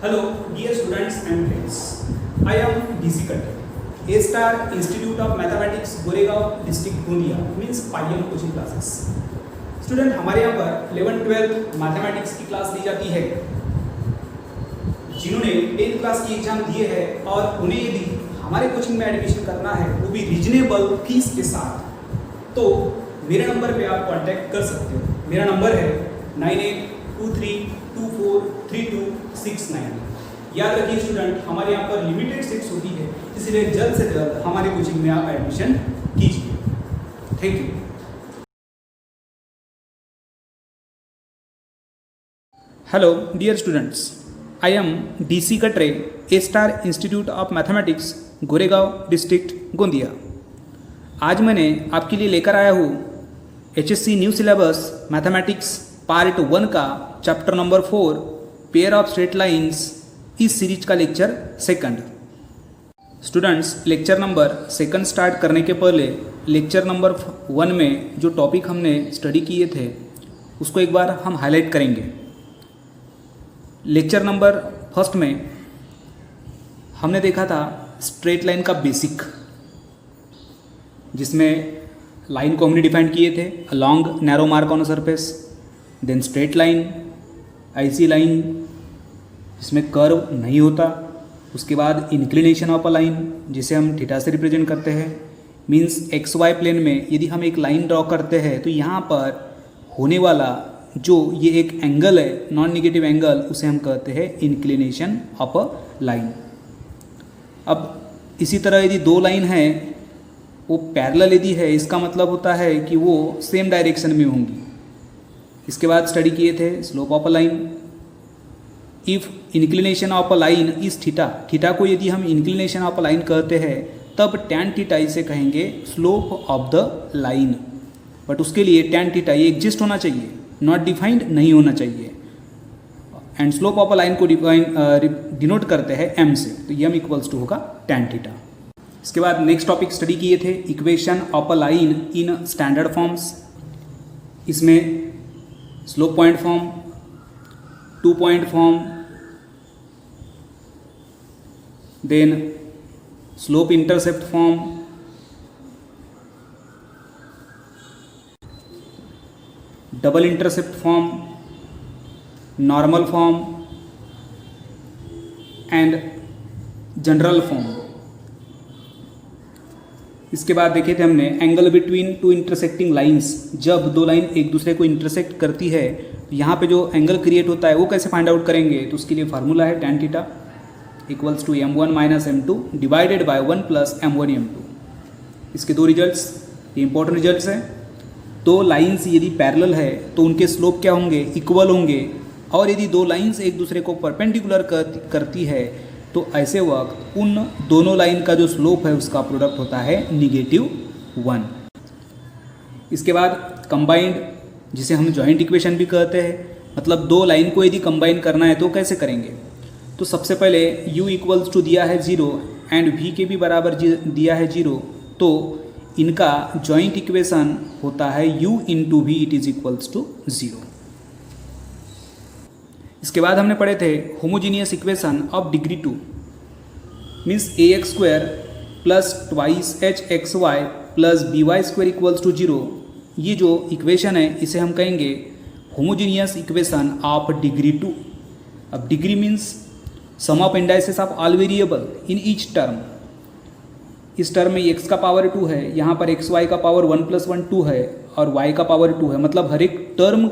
Hello, dear students and friends. I am DC Katte, A Star Institute of Mathematics, Goregaon District, Gondia, means PIM coaching classes. Student हमारे यहाँ पर 11-12 mathematics की class दी जाती है। जिन्होंने 10th class की exam दिए हैं और उन्हें यदि हमारे कोचिंग में एडमिशन करना है वो भी रीजनेबल फीस के साथ, तो मेरे नंबर पे आप कांटेक्ट कर सकते हो। मेरा नंबर है 9823243269। याद रखिए स्टूडेंट, हमारे यहाँ पर लिमिटेड सीट्स होती है, इसलिए जल्द से जल्द हमारे कोचिंग में आप एडमिशन कीजिए। Thank you. Hello dear students, I am DC Katre, A Star Institute of Mathematics, Goregaon district Gondia. आज मैंने आपके लिए लेकर आया हूँ HSC new syllabus mathematics part 1 का chapter number 4 pair of straight lines, इस सीरीज का lecture 2। Students, lecture number 2 start करने के पहले लेक्चर नंबर 1 में जो टॉपिक हमने स्टडी किए थे उसको एक बार हम हाईलाइट करेंगे। लेक्चर नंबर 1 में हमने देखा था स्ट्रेट लाइन का बेसिक, जिसमें लाइन को हमने डिफाइन किए थे along narrow mark on a surface, then straight line, ऐसी लाइन जिसमें कर्व नहीं होता, उसके बाद इंक्लिनेशन ऑफ अ लाइन जिसे हम थीटा से रिप्रेजेंट करते हैं। मींस एक्स वाई प्लेन में यदि हम एक लाइन ड्रॉ करते हैं तो यहाँ पर होने वाला जो ये एक एंगल है, नॉन नेगेटिव एंगल, उसे हम कहते हैं इंक्लिनेशन ऑफ अ लाइन। अब इसी तरह यदि दो लाइन है वो पैरेलल यदि है, इसका मतलब होता है कि वो सेम डायरेक्शन में होंगी। इसके बाद स्टडी किए थे slope of a line. If inclination of a line is theta, theta को यदि हम इंक्लिनेशन ऑफ अ लाइन कहते हैं तब टैन थीटा इसे कहेंगे slope of the line. But उसके लिए टैन थीटा ये एग्जिस्ट होना चाहिए, नॉट डिफाइंड नहीं होना चाहिए। And slope of a line को डिनोट करते हैं एम से, तो एम इक्वल्स टू होगा टैन थीटा। इसके बाद नेक्स्ट टॉपिक स्टडी किए थे equation of a line in standard forms. इसमें slope point form, 2 point form, then slope intercept form, double intercept form, normal form and general form. इसके बाद देखे थे हमने angle between two intersecting lines. जब दो लाइन एक दूसरे को इंटरसेक्ट करती है तो यहाँ पे जो एंगल क्रिएट होता है वो कैसे फाइंड आउट करेंगे, तो उसके लिए फार्मूला है tan theta equals to m1 minus m2 divided by 1 plus m1 m2। इसके दो रिजल्ट्स, ये इंपॉर्टेंट रिजल्ट्स हैं। दो लाइंस यदि पैरेलल है तो उनके स्लोप क्या होंगे, इक्वल होंगे। और यदि दो लाइंस एक दूसरे को परपेंडिकुलर करती है तो ऐसे वक्त उन दोनों लाइन का जो स्लोप है उसका प्रोडक्ट होता है -1। इसके बाद कंबाइंड, जिसे हम जॉइंट इक्वेशन भी कहते हैं, मतलब दो लाइन को यदि कंबाइन करना है तो कैसे करेंगे। तो सबसे पहले u इक्वल्स टू दिया है 0 एंड v के भी बराबर दिया है 0, तो इनका जॉइंट इक्वेशन होता है u into v it is equals to 0। इसके बाद हमने पढ़े थे homogeneous equation of degree 2, means ax square plus twice hxy plus by square equals to 0। ये जो इक्वेशन है इसे हम कहेंगे होमोजीनियस इक्वेशन ऑफ डिग्री 2। अब degree means sum of indices of all variable in each term. इस term में x का पावर 2 है, यहाँ पर xy का पावर 1 प्लस 1 2 है और y का पावर 2 है। मतलब हर एक टर्म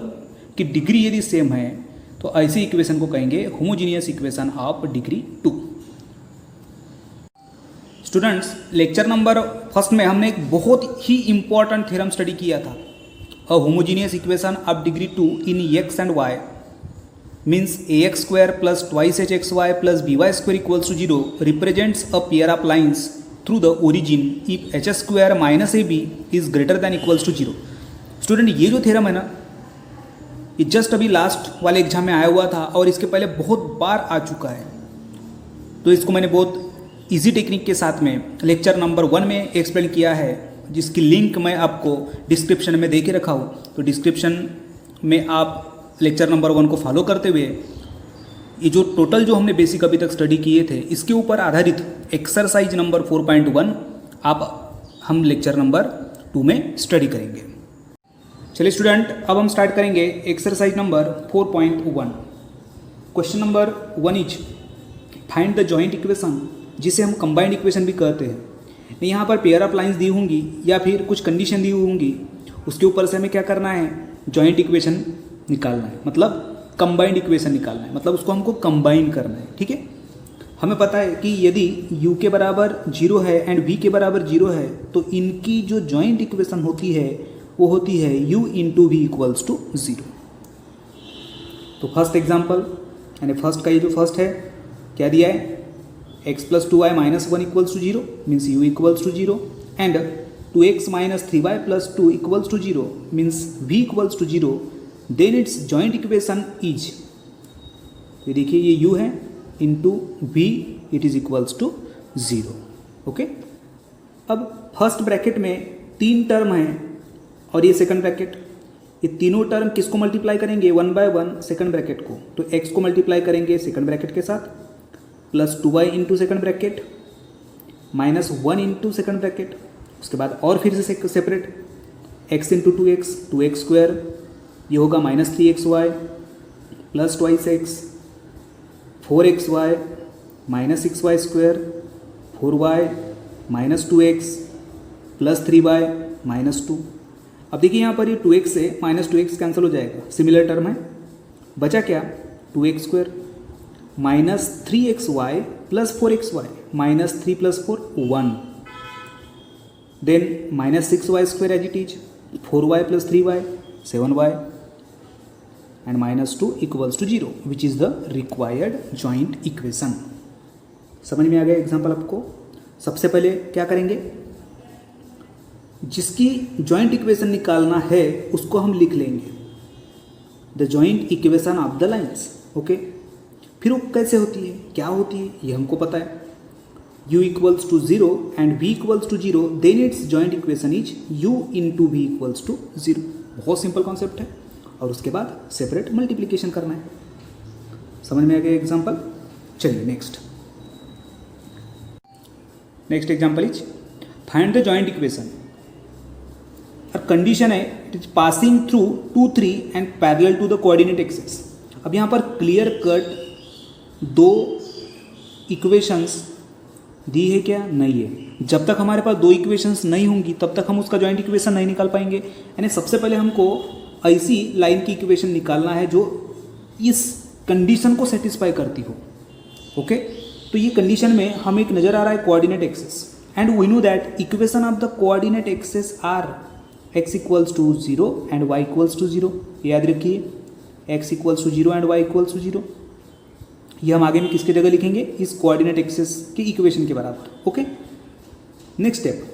की डिग्री यदि सेम है तो ऐसी इक्वेशन को कहेंगे homogeneous equation of degree 2। Students, lecture number 1 में हमने एक बहुत ही इंपॉर्टेंट थ्योरम स्टडी किया था। A homogeneous equation of degree 2 in x and y means ax square plus twice hxy plus by square equals to 0 represents a pair of lines through the origin if h square minus ab is greater than equals to 0। Student, ये जो theorem है ना, ये just अभी last वाले exam में आया हुआ था और इसके पहले बहुत बार आ चुका है। तो इसको मैंने बहुत इजी टेक्निक के साथ में लेक्चर नंबर 1 में एक्सप्लेन किया है, जिसकी लिंक मैं आपको डिस्क्रिप्शन में दे के रखा हूँ। तो डिस्क्रिप्शन में आप लेक्चर नंबर 1 को फॉलो करते हुए ये जो टोटल जो हमने बेसिक अभी तक स्टडी किए थे इसके ऊपर आधारित एक्सरसाइज नंबर 4.1 हम लेक्चर नंबर 2 में स्टडी करेंगे। चलिए स्टूडेंट, अब हम स्टार्ट करेंगे exercise number 4.1। Question number 1 is find the joint equation, जिसे हम कंबाइंड इक्वेशन भी कहते हैं। यहाँ पर पेयर ऑफ लाइंस दी होंगी या फिर कुछ कंडीशन दी होंगी, उसके ऊपर से हमें क्या करना है, जॉइंट इक्वेशन निकालना है, मतलब कंबाइंड इक्वेशन निकालना है, मतलब उसको हमको कंबाइन करना है। ठीक है, हमें पता है कि यदि u के बराबर 0 है एंड v के बराबर 0 है तो इनकी जो जॉइंट इक्वेशन होती है वो होती है u into v equals to 0। तो फर्स्ट एग्जाम्पल यानी फर्स्ट का ये जो फर्स्ट है क्या दिया है, x plus 2y minus 1 equals to 0 means u equals to 0 and 2x minus 3y plus 2 equals to 0 means v equals to 0। Then it's joint equation is, ये देखिए ये u है into v it is equals to 0। Okay, अब first bracket में 3 term हैं और ये second bracket, ये तीनों टर्म किसको मल्टीप्लाई करेंगे, 1 बाय 1 सेकंड ब्रैकेट को। तो x को मल्टीप्लाई करेंगे सेकंड ब्रैकेट के साथ plus 2y into second bracket minus 1 into second bracket, उसके बाद और फिर से separate x into 2x square, ये होगा minus 3xy plus 2x 4xy minus 6y square 4y minus 2x plus 3y minus 2। अब देखिए यहाँ पर ये 2x से माइनस 2x कैंसिल हो जाएगा, सिमिलर टर्म है, बचा क्या 2x square minus 3xy plus 4xy minus 3 plus 4 1, then minus 6y square as it is 4y plus 3y 7y and minus 2 equals to 0 which is the required joint equation. समझ में आ गया example आपको। सबसे पहले क्या करेंगे, जिसकी जॉइंट इक्वेशन निकालना है उसको हम लिख लेंगे the joint equation of the lines. Okay, फिर वो कैसे होती है, क्या होती है, ये हमको पता है, u equals to 0 and v equals to 0 then it's joint equation is u into v equals to 0। बहुत सिंपल कॉन्सेप्ट है, और उसके बाद सेपरेट मल्टीप्लिकेशन करना है। समझ में आ गया एग्जाम्पल। चलिए next example is find the joint equation. और कंडीशन है it is passing through 2 3 and parallel to the coordinate axis. अब यहाँ पर क्लियर कट 2 इक्वेशंस दी है क्या, नहीं है। जब तक हमारे पास 2 इक्वेशंस नहीं होंगी तब तक हम उसका जॉइंट इक्वेशन नहीं निकाल पाएंगे। यानी सबसे पहले हमको ऐसी लाइन की इक्वेशन निकालना है जो इस कंडीशन को सेटिस्फाई करती हो। ओके, तो ये कंडीशन में हम एक नज़र आ रहा है coordinate axis and we know that equation of the coordinate axis are x equals to 0 and y equals to 0। याद रखिए x equals to 0 and y equals to 0। ये हम आगे में किसकी जगह लिखेंगे, इस कोऑर्डिनेट एक्सिस की इक्वेशन के बराबर। ओके, नेक्स्ट स्टेप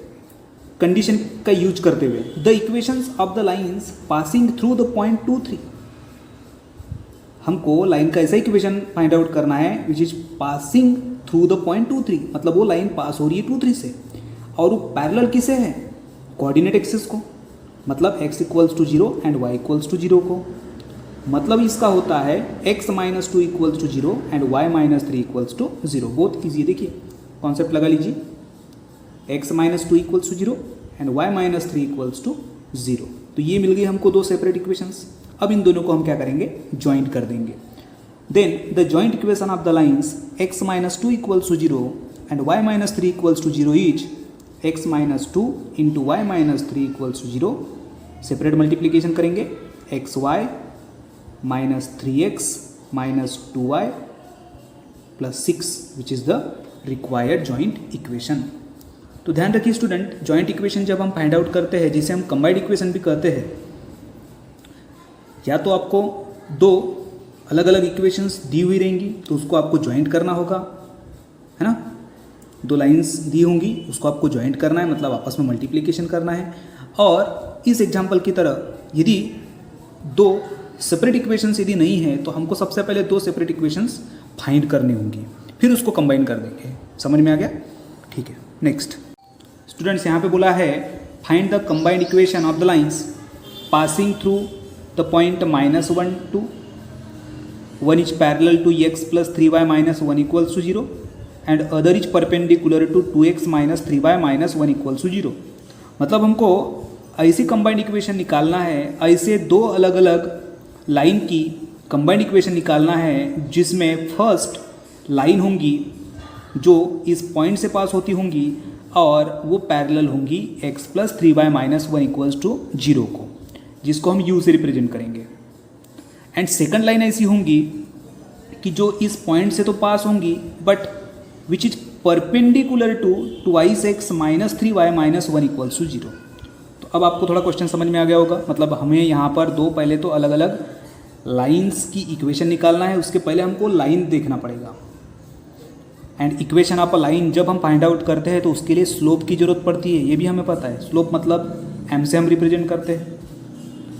कंडीशन का यूज करते हुए the equations of the lines passing through the point 2 3। हमको लाइन का ऐसा इक्वेशन फाइंड आउट करना है विच is passing through the point 2 3, मतलब वो लाइन पास हो रही है 2 3 से और वो पैरेलल किसे है, कोऑर्डिनेट एक्सिस को, मतलब x equals to 0 and y equals to 0 को। मतलब इसका होता है x minus 2 equals to 0 and y minus 3 equals to 0। बहुत ईजी है, देखिए कॉन्सेप्ट लगा लीजिए, x minus 2 equals to 0 and y minus 3 equals to 0। तो ये मिल गई हमको 2 सेपरेट इक्वेशंस। अब इन दोनों को हम क्या करेंगे, ज्वाइंट कर देंगे। Then the joint equation of the lines x minus 2 equals to 0 and y minus 3 equals to 0 is x minus 2 into y minus 3 equals to 0। Separate multiplication करेंगे xy minus 3x minus 2y plus 6 which is the required joint equation. तो ध्यान रखिए student, joint equation जब हम find out करते हैं, जिसे हम कंबाइंड इक्वेशन भी कहते हैं, या तो आपको 2 अलग अलग इक्वेशंस दी हुई रहेंगी तो उसको आपको ज्वाइंट करना होगा, है ना। 2 लाइंस दी होंगी उसको आपको ज्वाइंट करना है, मतलब आपस में मल्टीप्लिकेशन करना है। और इस एग्जाम्पल की तरह यदि 2 सेपरेट इक्वेशंस यदि नहीं है तो हमको सबसे पहले 2 सेपरेट इक्वेशंस फाइंड करनी होंगी, फिर उसको कंबाइन कर देंगे। समझ में आ गया, ठीक है। नेक्स्ट स्टूडेंट्स, यहाँ पे बोला है find the combined equation of the lines passing through the point -1 2। one is parallel to x plus 3y minus 1 equals to 0 and other is perpendicular to 2x minus 3y minus 1 equals to 0। मतलब हमको ऐसी combined equation निकालना है, ऐसे दो अलग अलग line की कंबाइंड इक्वेशन निकालना है जिसमें फर्स्ट लाइन होंगी जो इस पॉइंट से पास होती होंगी और वो पैरेलल होंगी x plus 3y minus 1 equals to 0 को, जिसको हम u से रिप्रेजेंट करेंगे। एंड सेकंड लाइन ऐसी होंगी कि जो इस पॉइंट से तो पास होंगी but which is perpendicular to twice x minus 3y minus 1 equals to 0। तो अब आपको थोड़ा क्वेश्चन समझ में आ गया होगा। मतलब हमें यहाँ पर दो पहले तो अलग अलग लाइंस की इक्वेशन निकालना है, उसके पहले हमको लाइन देखना पड़ेगा। And equation of a line जब हम फाइंड आउट करते हैं तो उसके लिए स्लोप की ज़रूरत पड़ती है, ये भी हमें पता है। स्लोप मतलब m से हम रिप्रेजेंट करते हैं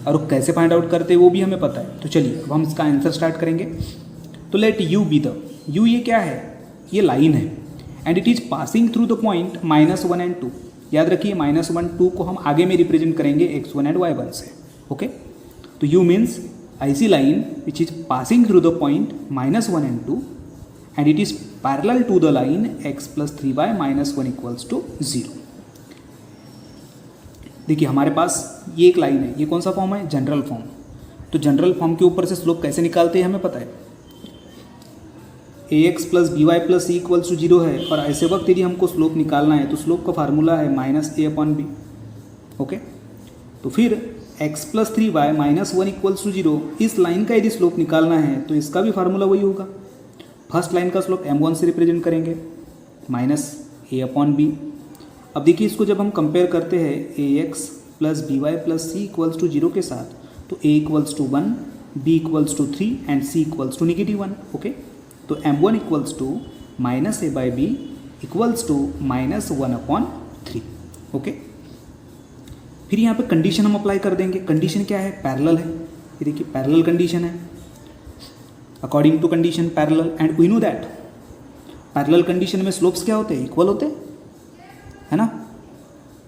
और वो कैसे फाइंड आउट करते हैं वो भी हमें पता है। तो चलिए अब हम इसका आंसर स्टार्ट करेंगे। तो let u be the u, ये क्या है? ये लाइन है and it is passing through the point -1 and 2। याद रखिए -1 2 को हम आगे में रिप्रेजेंट करेंगे x1 एंड y1 से। ओके, तो u मीन्स ऐसी line which is passing through the point -1 and 2 and it is parallel to the line x plus 3y minus 1 equals to 0। देखिए हमारे पास ये एक लाइन है, ये कौन सा फॉर्म है? General form. तो जनरल फॉर्म के ऊपर से स्लोप कैसे निकालते हैं हमें पता है, ax plus b y plus c equals to 0 है और ऐसे वक्त यदि हमको स्लोप निकालना है तो स्लोप का फार्मूला है -a/b। ओके, तो फिर x plus 3y minus 1 equals to 0, इस लाइन का यदि स्लोप निकालना है तो इसका भी फार्मूला वही होगा। फर्स्ट लाइन का स्लोप m1 से रिप्रेजेंट करेंगे -a/b। अब देखिए इसको जब हम कंपेयर करते हैं ax plus b y plus c equals to 0 के साथ, तो a equals to 1, b equals to 3 and c equals to -1। Okay, तो m1 equals to -a/b equals to -1/3। Okay, फिर यहाँ पे कंडीशन हम अप्लाई कर देंगे। कंडीशन क्या है? पैरेलल है। ये देखिए पैरेलल कंडीशन है, according to condition parallel, and we know that parallel condition में स्लोप्स क्या होते हैं? इक्वल होते हैं, है ना।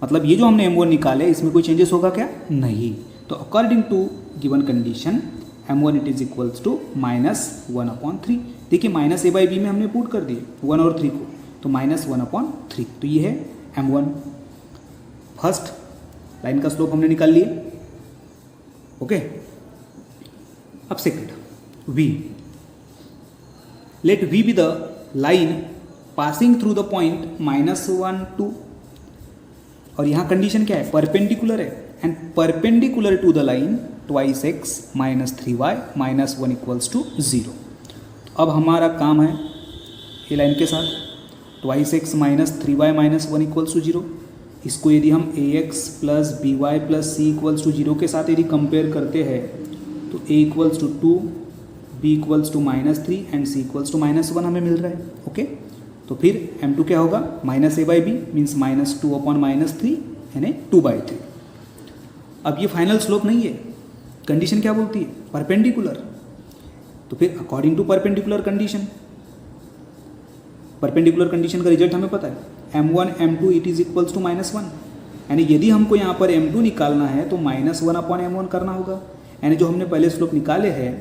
मतलब ये जो हमने m1 निकाले इसमें कोई चेंजेस होगा क्या? नहीं। तो according to given condition m1 it is equals to -1/3। देखिए -a/b में हमने पुट कर दिए 1 और 3 को, तो -1/3। तो ये है m1। फर्स्ट लाइन का स्लोप हमने निकाल लिए। ओके, अब second v, let v be the line passing through the point -1 2, और यहाँ कंडीशन क्या है? परपेंडिकुलर है and perpendicular to the line twice x minus 3y minus 1 equals to 0। अब हमारा काम है ये लाइन के साथ twice x minus 3y minus 1 equals to 0। इसको यदि हम ax plus b y plus c equals to 0 के साथ यदि कंपेयर करते हैं तो a equals to 2, b equals to -3 and c equals to -1 हमें मिल रहा है। ओके, तो फिर m2 क्या होगा? -a/b मीन्स -2/3 यानी 2/3। अब ये फाइनल स्लोप नहीं है, कंडीशन क्या बोलती है? परपेंडिकुलर। तो फिर according to perpendicular condition, perpendicular condition का रिजल्ट हमें पता है m1 m2 it is equals to -1, यानी यदि हमको यहाँ पर m2 निकालना है तो -1/m1 करना होगा। यानी जो हमने पहले स्लोप निकाले हैं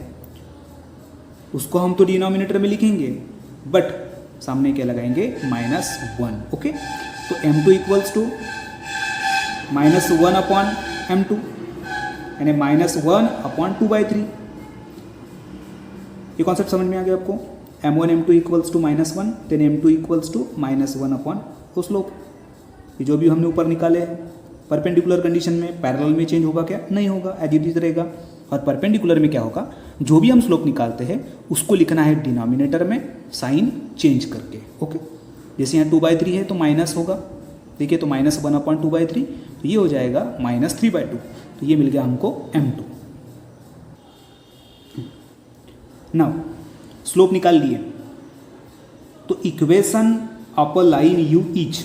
उसको हम तो डिनोमिनेटर में लिखेंगे बट सामने क्या लगाएंगे? -1। ओके, तो m2 इक्वल्स टू -1/m2 यानी -1/2/3। ये कॉन्सेप्ट समझ में आ गया आपको? m1 m2 equals to -1 then m2 equals to -1/वो स्लोप। ये जो भी हमने ऊपर निकाले हैं परपेंडिकुलर कंडीशन में पैरेलल में चेंज होगा क्या? नहीं होगा, एज इट इज रहेगा। और परपेंडिकुलर में क्या होगा? जो भी हम स्लोप निकालते हैं उसको लिखना है डिनोमिनेटर में साइन चेंज करके। ओके, जैसे यहाँ 2/3 है तो माइनस होगा, देखिए तो -1/2/3, तो ये हो जाएगा -3/2। तो ये मिल गया हमको m2। नाउ स्लोप निकाल लिए, तो equation of a line u is,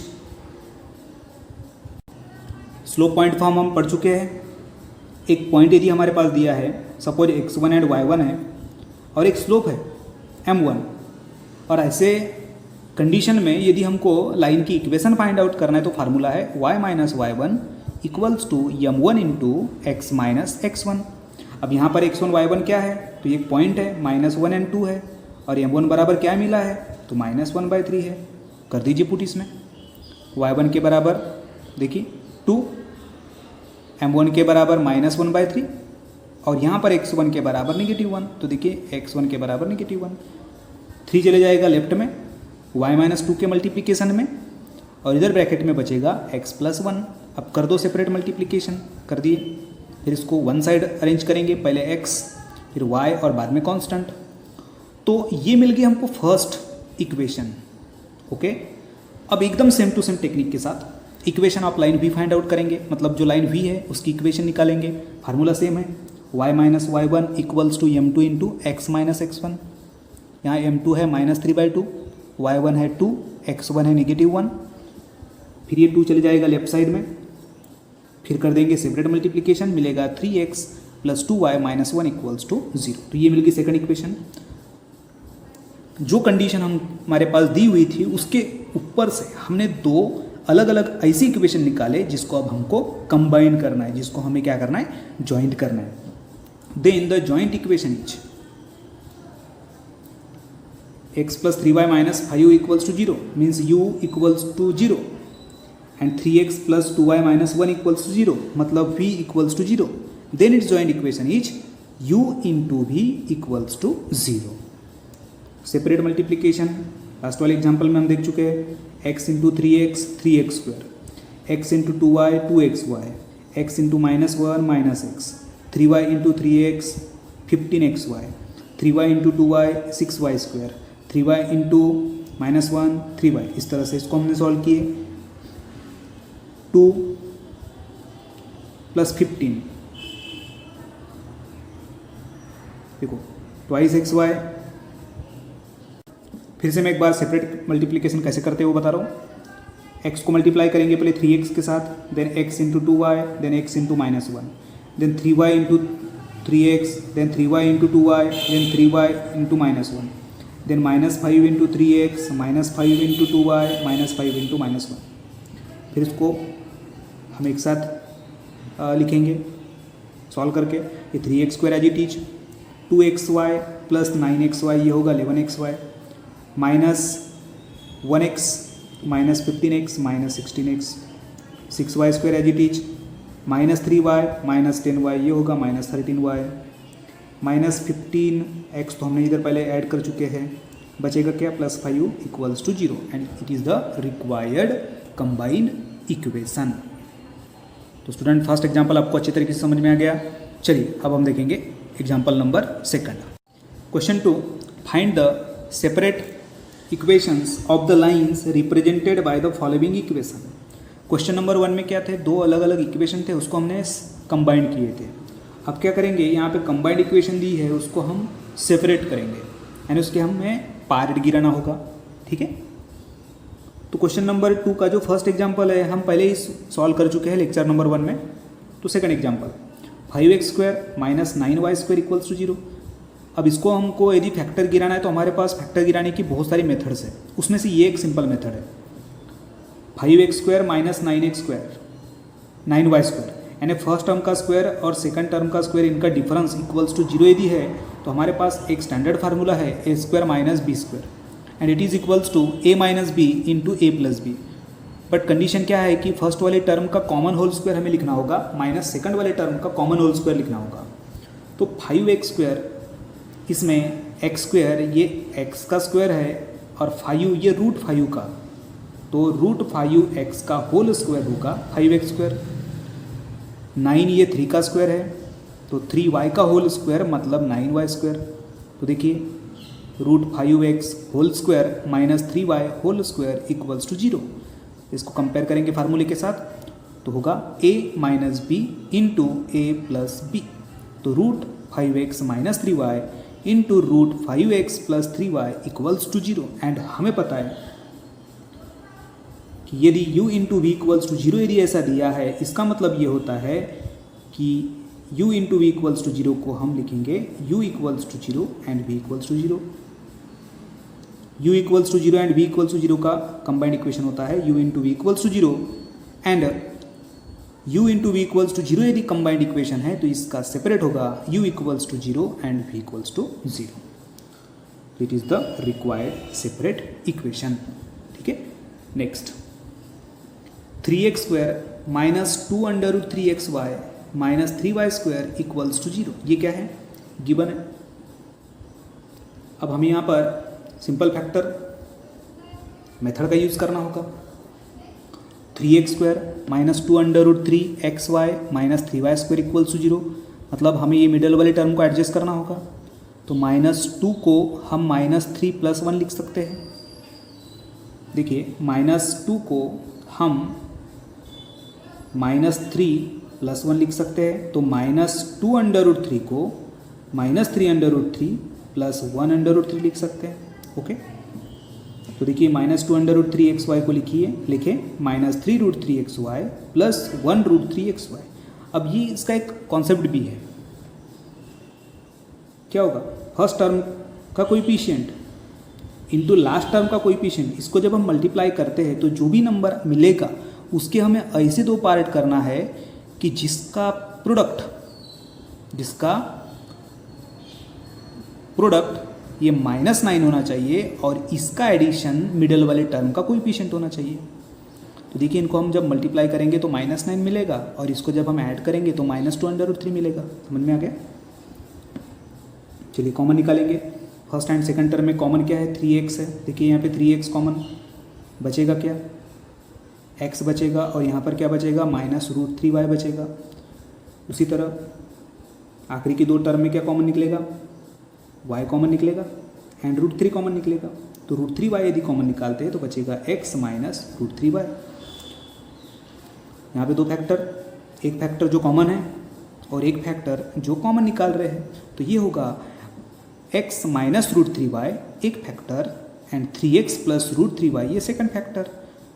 slope point form हम पढ़ चुके हैं। एक पॉइंट यदि हमारे पास दिया है, सपोज x1 एंड y1 है और एक स्लोप है m1, और ऐसे कंडीशन में यदि हमको लाइन की इक्वेशन फाइंड आउट करना है तो फार्मूला है y minus y1 equals to m1 into x minus x1। अब यहाँ पर x1 y1 क्या है, तो ये एक पॉइंट है, -1 and 2 है, और m1 बराबर क्या मिला है, तो -1/3 है। कर दीजिए पुट इसमें, y1 के बराबर देखिए 2, m1 के बराबर -1/3, और यहाँ पर x1 के बराबर -1, तो देखिए x1 के बराबर -1, 3 चले जाएगा लेफ्ट में y-2 के मल्टीप्लिकेशन में, और इधर ब्रैकेट में बचेगा x+1। अब कर दो सेपरेट मल्टीप्लिकेशन, कर दिए। फिर इसको वन साइड अरेंज करेंगे, पहले x फिर y और बाद में कांस्टेंट। तो ये मिल गई हमको फर्स्ट इक्वेशन। ओके, अब एकदम सेम टू सेम टेक्निक के साथ equation of line v find out करेंगे, मतलब जो लाइन v है उसकी इक्वेशन निकालेंगे। फार्मूला सेम है, y-y1 equals to m2 into x-x1। यहाँ m2 है -3/2, y1 है 2, x1 है -1। फिर ये 2 चले जाएगा लेफ्ट साइड में, फिर कर देंगे सेपरेट मल्टीप्लिकेशन, मिलेगा 3x + 2y - 1 इक्वल्स टू 0। तो ये मिल गई सेकंड इक्वेशन। जो कंडीशन हमारे पास दी हुई थी उसके ऊपर से हमने 2 अलग अलग ऐसी इक्वेशन निकाले जिसको अब हमको कंबाइन करना है, जिसको हमें क्या करना है, ज्वाइंट करना है। Then the joint equation is x + 3y - 5u equals to 0, means u equals to 0, and 3x + 2y - 1 equals to 0, मतलब v equals to 0. Then its joint equation is u into v equals to 0. Separate multiplication last वाले example में हम देख चुके हैं, x into 3x 3x², x into 2y 2xy, x into -1 -x, 3y into 3x 15xy, 3y into 2y 6y², 3y into -1 3y। इस तरह से इसको हमने सॉल्व किए। 2 + 15 देखो 2xy। फिर से मैं एक बार सेपरेट मल्टीप्लिकेशन कैसे करते हैं वो बता रहा हूँ। x को मल्टीप्लाई करेंगे पहले 3x के साथ, then x into 2y, then x into -1, then 3y into 3x, then 3y into 2y, then 3y into -1, then -5 into 3x, -5 into 2y, -5 into -1। फिर इसको हम एक साथ लिखेंगे सॉल्व करके। ये 3x² as it is, 2xy + 9xy ये होगा 11xy, -1x -15x -16x, 6y² as it is, -3y -10y ये होगा -13y, -15x तो हमने इधर पहले ऐड कर चुके हैं, बचेगा क्या, +5u equals to 0, and it is the required combined equation. तो स्टूडेंट फर्स्ट एग्जांपल आपको अच्छी तरीके से समझ में आ गया। चलिए अब हम देखेंगे example number 2। Question 2, find the separate equations of the lines represented by the following equation. Question number 1 में क्या थे, 2 अलग अलग इक्वेशन थे, उसको हमने कंबाइन किए थे। अब क्या करेंगे, यहाँ पे कंबाइंड इक्वेशन दी है उसको हम सेपरेट करेंगे, यानी उसके हमें पार्ट गिराना होगा। ठीक है, तो क्वेश्चन नंबर 2 का जो फर्स्ट एग्जांपल है हम पहले ही सॉल्व कर चुके हैं लेक्चर नंबर 1 में। तो second example 5x² - 9y² equals to 0। अब इसको हमको यदि फैक्टर गिराना है तो हमारे पास फैक्टर गिराने की बहुत सारी मेथड्स है, उसमें से ये एक सिंपल मेथड है। 5x² - 9y², यानी फर्स्ट टर्म का स्क्वायर और सेकंड टर्म का स्क्वायर, इनका डिफरेंस इक्वल्स टू 0 यदि है तो हमारे पास एक स्टैंडर्ड फार्मूला है a² - b², and it is equals to a - b into a + b। But condition क्या है कि फर्स्ट वाले टर्म का कॉमन होल स्क्वायर हमें लिखना होगा, माइनस सेकंड वाले टर्म का कॉमन होल स्क्वायर लिखना होगा। तो 5x², इसमें x² ये x का स्क्वायर है और 5u ये √5u का, तो √5x का होल स्क्वायर होगा 5x²। 9 ये 3 का स्क्वायर है, तो 3y का होल स्क्वायर मतलब 9y²। तो देखिए √5x whole square minus 3y whole square equals to 0। इसको कंपेयर करेंगे फार्मूले के साथ तो होगा a - b into a + b। तो √5x - 3y into √5x + 3y equals to 0। And हमें पता है कि यदि u into v equals to 0 यदि ऐसा दिया है, इसका मतलब ये होता है कि u into v equals to 0 को हम लिखेंगे u equals to 0 and v equals to 0। u equals to 0 and v equals to 0 का कंबाइंड इक्वेशन होता है u into v equals to 0 and u into v equals to zero यदि combined equation है तो इसका सेपरेट होगा u equals to zero and v equals to zero. It is the required separate equation. ठीक है, next 3x square minus 2 under root 3xy minus 3y square equals to zero, ये क्या है, given है। अब हमें यहाँ पर सिंपल फैक्टर मेथड का यूज़ करना होगा। 3x square minus 2 under root 3xy minus 3y square equals to zero, मतलब हमें ये मिडल वाले टर्म को एडजस्ट करना होगा। तो -2 को हम -3 + 1 लिख सकते हैं। देखिए -2 को हम -3 + 1 लिख सकते हैं। तो -2 अंडर रूट 3 को -3 अंडर रूट 3 + 1 अंडर रूट 3 लिख सकते हैं। ओके, तो देखिए -2 अंडर रूट 3xy को लिखिए, लिखें -3 रूट 3xy + 1 रूट 3xy। अब ये इसका एक कॉन्सेप्ट भी है, क्या होगा, फर्स्ट टर्म का कोएफिशिएंट इनटू लास्ट टर्म का कोएफिशिएंट, इसको जब हम मल्टीप्लाई करते हैं तो जो भी नंबर मिलेगा उसके हमें ऐसे दो पार्ट करना है कि जिसका प्रोडक्ट ये -9 होना चाहिए और इसका एडिशन मिडल वाले टर्म का कोएफिशिएंट होना चाहिए। तो देखिए इनको हम जब मल्टीप्लाई करेंगे तो -9 मिलेगा और इसको जब हम ऐड करेंगे तो -2 अंडर रूट 3 मिलेगा। समझ में आ गया? चलिए कॉमन निकालेंगे। फर्स्ट एंड सेकंड टर्म में कॉमन क्या है, 3x है। देखिए यहाँ पे 3x कॉमन बचेगा, क्या x बचेगा और यहाँ पर क्या बचेगा, -√3y बचेगा। उसी तरह आखिरी की दो टर्म में क्या कॉमन निकलेगा, y कॉमन निकलेगा एंड √3 कॉमन निकलेगा। तो √3y यदि कॉमन निकालते हैं तो बचेगा x - √3y। यहाँ पे दो फैक्टर, एक फैक्टर जो कॉमन है और एक फैक्टर जो कॉमन निकाल रहे हैं, तो ये होगा x - √3y एक फैक्टर एंड 3x + √3y ये सेकंड फैक्टर।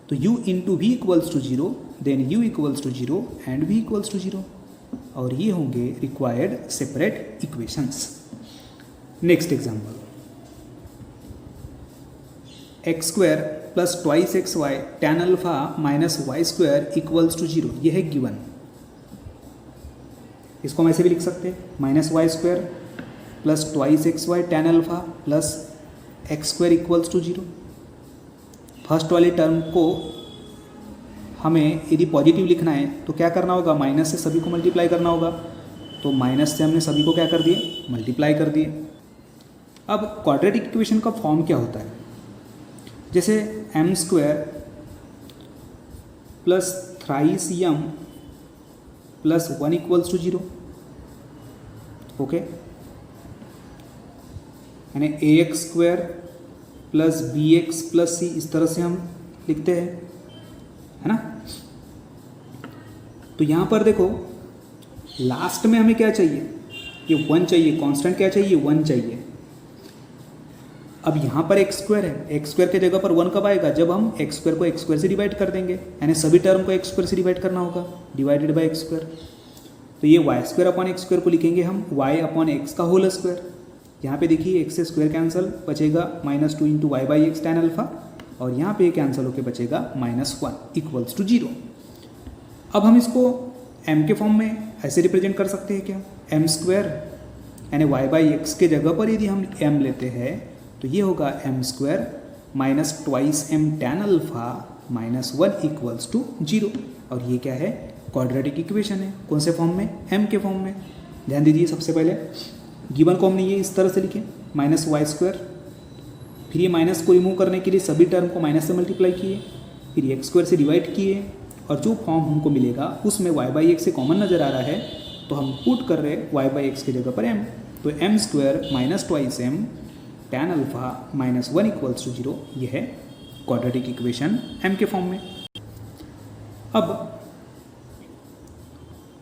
तो u into v equals to zero, then u equals to zero and v equals to zero, और ये होंगे required separate equations. Next example, x square plus 2xy tan alpha minus y square equals to zero, ये है given. इसको हम ऐसे भी लिख सकते हैं, -y square plus 2xy tan alpha plus x square equals to zero. First वाले टर्म को हमें यदि पॉजिटिव लिखना है तो क्या करना होगा, माइनस से सभी को मल्टीप्लाई करना होगा। तो माइनस से हमने सभी को क्या कर दिए, मल्टीप्लाई कर दिए। अब क्वाड्रेटिक इक्वेशन का फॉर्म क्या होता है, जैसे m square plus thrice m plus 1 equals to zero. Okay, यानी ax square plus bx plus c, इस तरह से हम लिखते हैं, है ना। तो यहाँ पर देखो लास्ट में हमें क्या चाहिए, ये 1 चाहिए, कांस्टेंट क्या चाहिए, 1 चाहिए। अब यहाँ पर x स्क्वायर है, x स्क्वायर के जगह पर 1 कब आएगा, जब हम x स्क्वायर को x स्क्वायर से डिवाइड कर देंगे, यानी सभी टर्म को x स्क्वायर से डिवाइड करना होगा, डिवाइडेड बाय x स्क्वायर। तो ये y square upon x square को लिखेंगे हम y अपॉन x का होल स्क्वायर। यहाँ पे देखिए x से स्क्वायर कैंसिल, बचेगा -2 into y by x tan alpha, और यहाँ पे कैंसिल होके बचेगा -1 इक्वल्स टू जीरो। अब हम इसको m के फॉर्म में ऐसे रिप्रेजेंट कर सकते हैं क्या, m स्क्वायर यानी y बाई एक्स के जगह पर यदि हम m लेते हैं तो ये होगा m square minus 2m tan alpha -1 equals to zero. और ये क्या है, क्वाड्रेटिक इक्वेशन है। कौन से फॉर्म में, m के फॉर्म में। ध्यान दीजिए, सबसे पहले गिवन को हमने ये इस तरह से लिखे, -y स्क्वायर, फिर ये माइनस को रिमूव करने के लिए सभी टर्म को माइनस से मल्टीप्लाई किए, फिर x स्क्वायर से डिवाइड किए, और जो फॉर्म हमको मिलेगा उसमें y बाई एक्स से कॉमन नज़र आ रहा है, तो हम पुट कर रहे हैं y बाई एक्स की जगह पर m। तो m square minus 2m tan alpha -1 equals to zero, ये है क्वाड्रेटिक इक्वेशन m के फॉर्म में। अब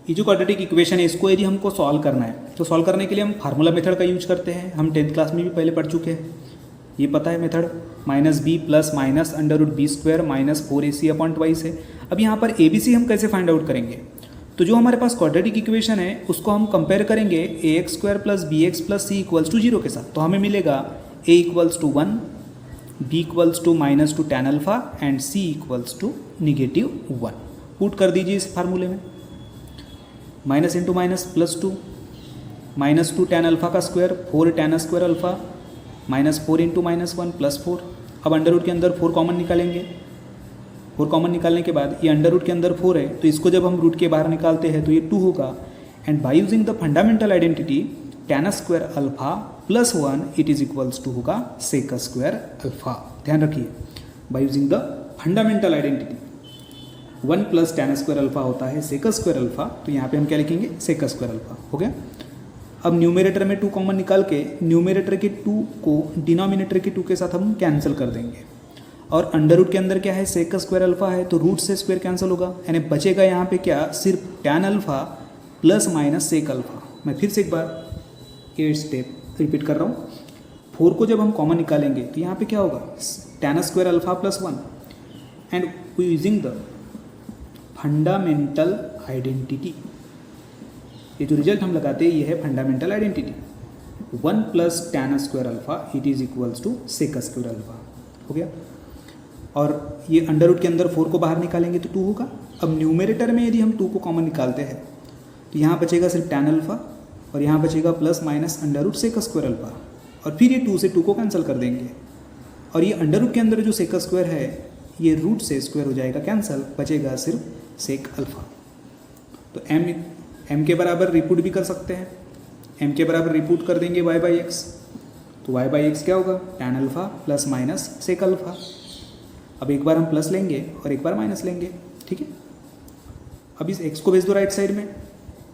ये जो क्वाड्रेटिक इक्वेशन है इसको यदि हमको सॉल्व करना है तो सॉल्व करने के लिए हम फार्मूला मेथड का यूज करते हैं। हम 10th क्लास में भी पहले पढ़ चुके हैं, ये पता है method, -b plus minus √b square -4ac upon twice है। अब यहाँ पर ABC हम कैसे फाइंड आउट करेंगे, तो जो हमारे पास क्वाड्रेटिक इक्वेशन है उसको हम कंपेयर करेंगे ax square plus bx plus c equals to zero के साथ। तो हमें मिलेगा a equals to 1, b equals to -2 tan alpha and c equals to -1। Put कर दीजिए इस फार्मूले में। Minus into minus plus 2, minus 2 tan alpha का square 4 tan square alpha minus 4 into minus 1 plus 4। अब अंडर रूट के अंदर 4 कॉमन निकालेंगे। 4 कॉमन निकालने के बाद ये अंडर रूट के अंदर 4 है, तो इसको जब हम रूट के बाहर निकालते हैं तो ये 2 होगा। And by using the fundamental identity tan square alpha plus 1 it is equals to होगा सेक स्क्वायर अल्फा। ध्यान रखिए, by using the fundamental identity 1 plus tan square alpha होता है सेक स्क्वायर अल्फा, तो यहाँ पे हम क्या लिखेंगे सेक स्क्वायर अल्फा। हो गया। अब न्यूमरेटर में 2 कॉमन निकाल के न्यूमरेटर के 2 को डिनोमिनेटर के 2 के साथ हम कैंसिल कर देंगे। और अंडर रूट के अंदर क्या है सेक स्क्वायर अल्फा है, तो रूट से स्क्वायर कैंसिल होगा, यानी बचेगा यहाँ पे क्या सिर्फ tan alpha plus minus sec alpha. मैं फिर से एक बार ये स्टेप रिपीट कर रहा हूँ। 4 को जब हम कॉमन निकालेंगे तो यहाँ पे क्या होगा tan square alpha plus 1 and using the fundamental identity, ये जो रिजल्ट हम लगाते हैं ये है fundamental identity 1 plus tan square alpha it is equals to sec square alpha. हो गया। और ये अंडर रूट के अंदर 4 को बाहर निकालेंगे तो 2 होगा। अब न्यूमरेटर में यदि हम 2 को कॉमन निकालते हैं तो यहाँ बचेगा सिर्फ tan अल्फा और यहाँ बचेगा plus minus under root sec square alpha, और फिर ये 2 से 2 को कैंसिल कर देंगे। और ये अंडर रूट के अंदर जो सेक स्क्वायर है ये रूट से स्क्वायर हो जाएगा कैंसिल, बचेगा सिर्फ सेक अल्फा। तो m के बराबर रिपूट भी कर सकते हैं, m के बराबर रिपूट कर देंगे y बाई एक्स, तो y बाई एक्स क्या होगा tan alpha plus minus sec alpha. अब एक बार हम प्लस लेंगे और एक बार माइनस लेंगे, ठीक है। अब इस x को भेज दो राइट साइड में,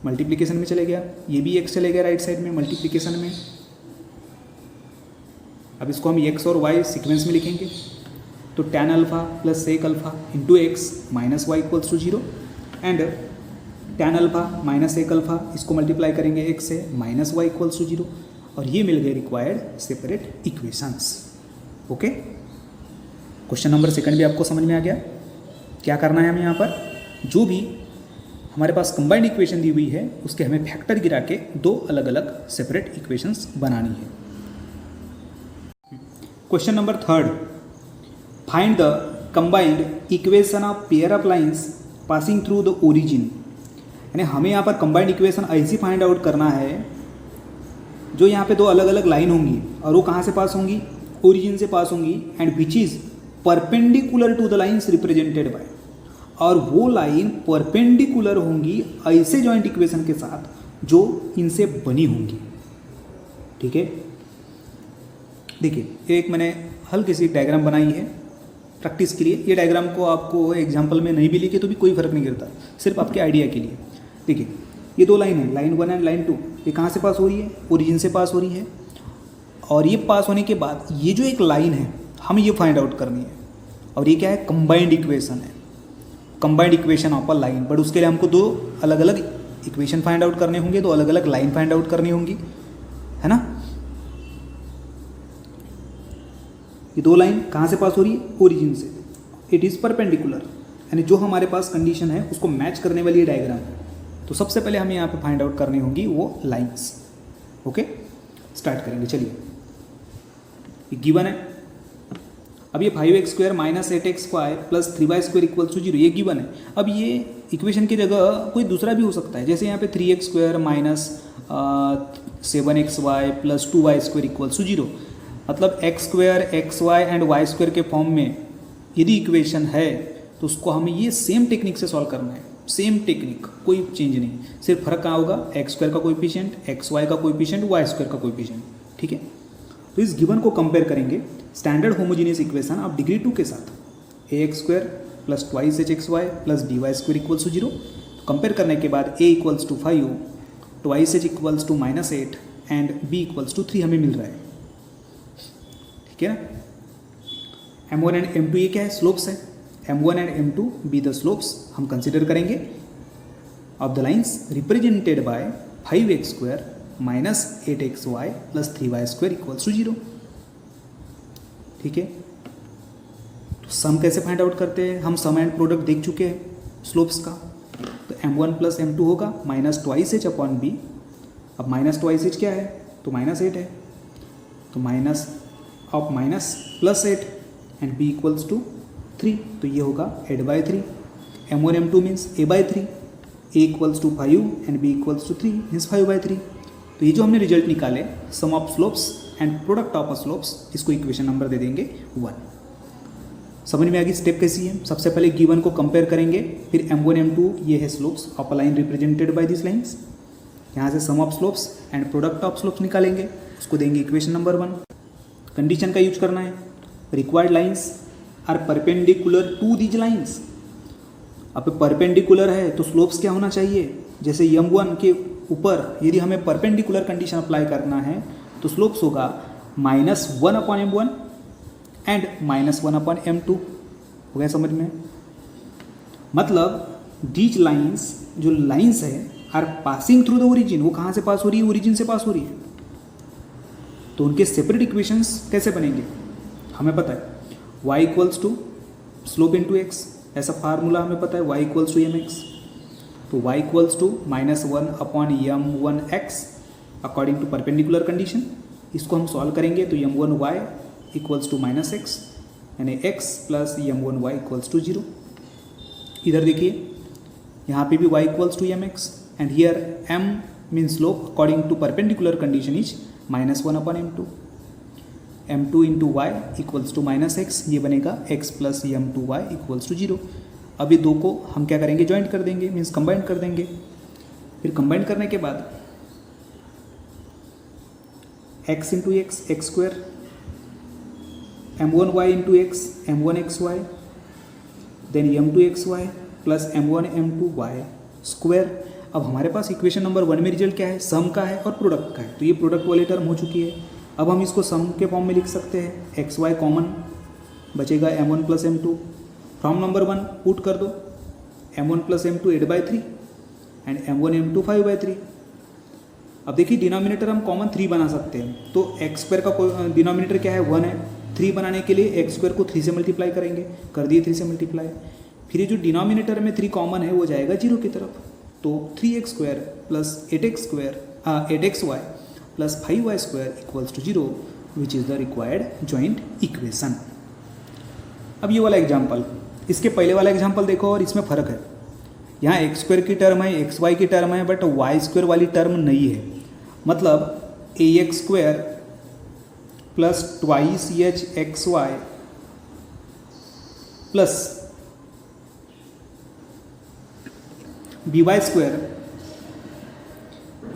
मल्टीप्लिकेशन में चले गया, ये भी x चले गया राइट साइड में मल्टीप्लिकेशन में। अब इसको हम x और y सीक्वेंस में लिखेंगे, तो tan alpha plus sec alpha into x minus y equals to 0 and tan alpha minus sec alpha इसको मल्टीप्लाई करेंगे x से माइनस वाई इक्वल्स टू 0, और ये मिल गए required separate equations. Okay, question number 2 भी आपको समझ में आ गया। क्या करना है हमें यहाँ पर, जो भी हमारे पास कंबाइंड इक्वेशन दी हुई है उसके हमें फैक्टर गिरा के 2 अलग अलग सेपरेट इक्वेशंस बनानी है। Question number 3, find the combined equation of pair of lines passing through the origin. यानी हमें यहाँ पर कंबाइंड इक्वेशन ऐसी फाइंड आउट करना है जो यहाँ पे 2 अलग अलग लाइन होंगी और वो कहाँ से पास होंगी, ओरिजिन से पास होंगी, and which is perpendicular to the lines represented by, और वो लाइन परपेंडिकुलर होंगी ऐसे जॉइंट इक्वेशन के साथ जो इनसे बनी होंगी। ठीक है, देखिए एक मैंने हल्की सी डायग्राम बनाई है प्रैक्टिस के लिए। ये डायग्राम को आपको एग्जाम्पल में नहीं भी लिखे तो भी कोई फर्क नहीं करता, सिर्फ आपके आइडिया के लिए। देखिए ये 2 लाइन है, लाइन 1 एंड लाइन 2, ये कहाँ से पास हो रही है, ओरिजिन से पास हो रही है। और ये पास होने के बाद ये जो एक लाइन है हमें ये फाइंड आउट करनी है, और ये क्या है कंबाइंड इक्वेशन है, combined equation of a line. But उसके लिए हमको 2 अलग अलग इक्वेशन फाइंड आउट करने होंगे, 2 अलग अलग लाइन फाइंड आउट करनी होंगी, है ना। ये 2 लाइन कहाँ से पास हो रही है, ओरिजिन से, इट इज़ परपेंडिकुलर, यानी जो हमारे पास कंडीशन है उसको मैच करने वाली डायग्राम है। तो सबसे पहले हमें यहाँ पे फाइंड आउट करनी होंगी वो लाइंस। ओके, स्टार्ट करेंगे। चलिए, ये गिवन है। अब ये 5x square minus 8xy plus 3y square equals to 0, ये गिवन है। अब ये इक्वेशन की जगह कोई दूसरा भी हो सकता है, जैसे यहाँ पे 3x square minus 7xy plus 2y square equals to 0। मतलब x square xy and y square के फॉर्म में यदि इक्वेशन है तो उसको हमें ये सेम टेक्निक से सॉल्व करना है, सेम टेक्निक, कोई चेंज नहीं। सिर्फ फर्क कहाँ होगा, एक्स स्क्वायर का कोएफिशिएंट, xy का कोएफिशिएंट, y स्क्वायर का कोएफिशिएंट। ठीक है, तो इस गिवन को कंपेयर करेंगे standard homogeneous equation of degree 2 के साथ, ax square plus 2hxy plus dy square equals to 0। Compare करने के बाद a equals to 5, 2h equals to -8 and b equals to 3 हमें मिल रहा है। ठीक है ना। m1 एंड m2 ये क्या है, स्लोप्स है। m1 and m2 be the slopes हम कंसिडर करेंगे of the lines represented by 5x square minus 8xy plus 3y square equals to 0। ठीक है, तो सम कैसे फाइंड आउट करते हैं, हम सम एंड प्रोडक्ट देख चुके हैं स्लोप्स का। तो m1 प्लस m2 होगा माइनस 2h अपॉन b। अब माइनस 2h क्या है, तो -8 है, तो minus of minus plus 8 and b equals to 3, तो ये होगा 8/3। m1 m2 means a/3, a equals to 5 and b equals to 3 means 5/3। तो ये जो हमने रिजल्ट निकाले sum of slopes and product of slopes, इसको इक्वेशन नंबर दे देंगे 1। समझ में आ गई स्टेप कैसी है। सबसे पहले गिवन को कंपेयर करेंगे, फिर m1 m2 ये है slopes of a line represented by this lines. यहाँ से sum of slopes and product of slopes निकालेंगे, उसको देंगे इक्वेशन नंबर 1। कंडीशन का यूज करना है, required lines are perpendicular to these lines. अब परपेंडिकुलर है तो स्लोप्स क्या होना चाहिए, जैसे m1 के ऊपर यदि हमें परपेंडिकुलर कंडीशन अप्लाई करना है तो स्लोप्स होगा -1/m1 एंड -1/m2। हो गया समझ में। मतलब दीज लाइंस, जो लाइंस है are passing through the origin, वो कहाँ से पास हो रही है, ओरिजिन से पास हो रही है। तो उनके सेपरेट इक्वेशंस कैसे बनेंगे हमें पता है, y equals to slope into x, ऐसा फार्मूला हमें पता है, y इक्वल्स टू mx। तो y equals to -1/m1x according to perpendicular condition. इसको हम सॉल्व करेंगे तो m1y इक्वल्स टू -x यानी x plus m1y equals to 0। इधर देखिए यहाँ पे भी y equals to mx and here m mean slope according to perpendicular condition is -1/m2। m2 into y equals to -x, ये बनेगा x plus m2y equals to 0। अब ये दो को हम क्या करेंगे, ज्वाइंट कर देंगे, मीन्स कंबाइन कर देंगे। फिर कंबाइन करने के बाद x into x x square, m1y into x m1xy, then m2xy plus m1m2y square. अब हमारे पास इक्वेशन नंबर 1 में रिजल्ट क्या है, सम का है और प्रोडक्ट का है। तो ये प्रोडक्ट वाली टर्म हो चुकी है। अब हम इसको सम के फॉर्म में लिख सकते हैं, xy कॉमन बचेगा m1 plus m2। From number 1 put कर दो, m1 plus m2 8/3 and m1 m2 5/3। अब देखिए डिनोमिनेटर हम कॉमन 3 बना सकते हैं, तो एक्स स्क्वायर का डिनोमिनेटर क्या है 1 है। 3 बनाने के लिए एक्स स्क्वायर को 3 से मल्टीप्लाई करेंगे, कर दिए 3 से मल्टीप्लाई। फिर ये जो डिनोमिनेटर में 3 कॉमन है वो जाएगा 0 की तरफ, तो 3x square plus 8xy plus 5y square equals to 0 which is the required joint equation. अब ये वाला एग्जाम्पल, इसके पहले वाला एग्जाम्पल देखो और इसमें फ़र्क है। यहाँ एक्स स्क्वायर की टर्म है, एक्स वाई की टर्म है, बट वाई स्क्वायर वाली टर्म नहीं है। मतलब a x square plus twice h x y plus b y square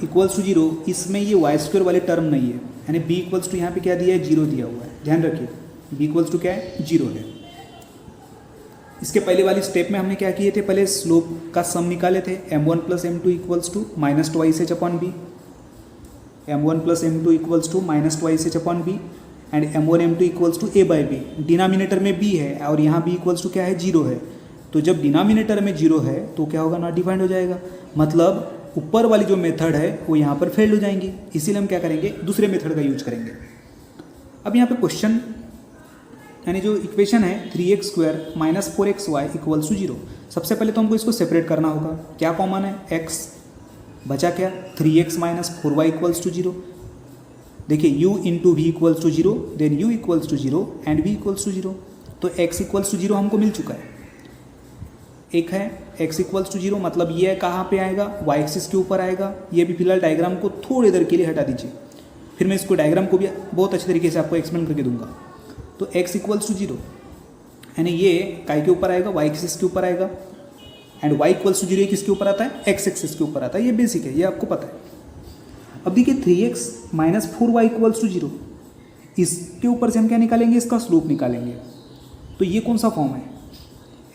equals to 0, इसमें ये वाई स्क्वायर वाली टर्म नहीं है। यानी बी इक्वल्स टू यहाँ पे क्या दिया है, 0 दिया हुआ है। ध्यान रखिए बी इक्वल्स टू क्या है, 0 है। इसके पहले वाली स्टेप में हमने क्या किए थे, पहले स्लोप का सम निकाले थे, m1 plus m2 equals to -2h/b, m1 plus m2 equals to -2h/b and m1 m2 equals to a/b। Denominator में b है और यहाँ b इक्वल्स टू क्या है, 0 है। तो जब डिनोमिनेटर में 0 है तो क्या होगा, नॉट डिफाइंड हो जाएगा। मतलब ऊपर वाली जो मेथड है वो यहाँ पर फेल हो जाएंगी, इसीलिए हम क्या करेंगे, दूसरे मेथड का यूज करेंगे। अब यहाँ पे क्वेश्चन यानी जो इक्वेशन है 3x square minus 4xy equals to 0। सबसे पहले तो हमको इसको सेपरेट करना होगा। क्या कॉमन है, x बचा क्या, 3x minus 4y equals to 0। देखिए u into v equals to 0, then u equals to 0 and v equals to 0। तो x इक्वल्स टू 0 हमको मिल चुका है। एक है x इक्वल्स टू 0, मतलब ये कहाँ पे आएगा, y एक्सिस के ऊपर आएगा। ये भी फिलहाल डायग्राम को थोड़ी देर के लिए हटा दीजिए, फिर मैं इसको डायग्राम को भी बहुत अच्छे तरीके से आपको एक्सप्लेन करके दूंगा। तो x इक्वल्स टू 0 यानी ये काय के ऊपर आएगा, y एक्सिस के ऊपर आएगा, एंड y इक्वल्स टू 0 किसके ऊपर आता है, x एक्सिस के ऊपर आता है। ये बेसिक है, ये आपको पता है। अब देखिए 3x minus 4y equals to 0, इसके ऊपर से हम क्या निकालेंगे, इसका स्लोप निकालेंगे। तो ये कौन सा फॉर्म है,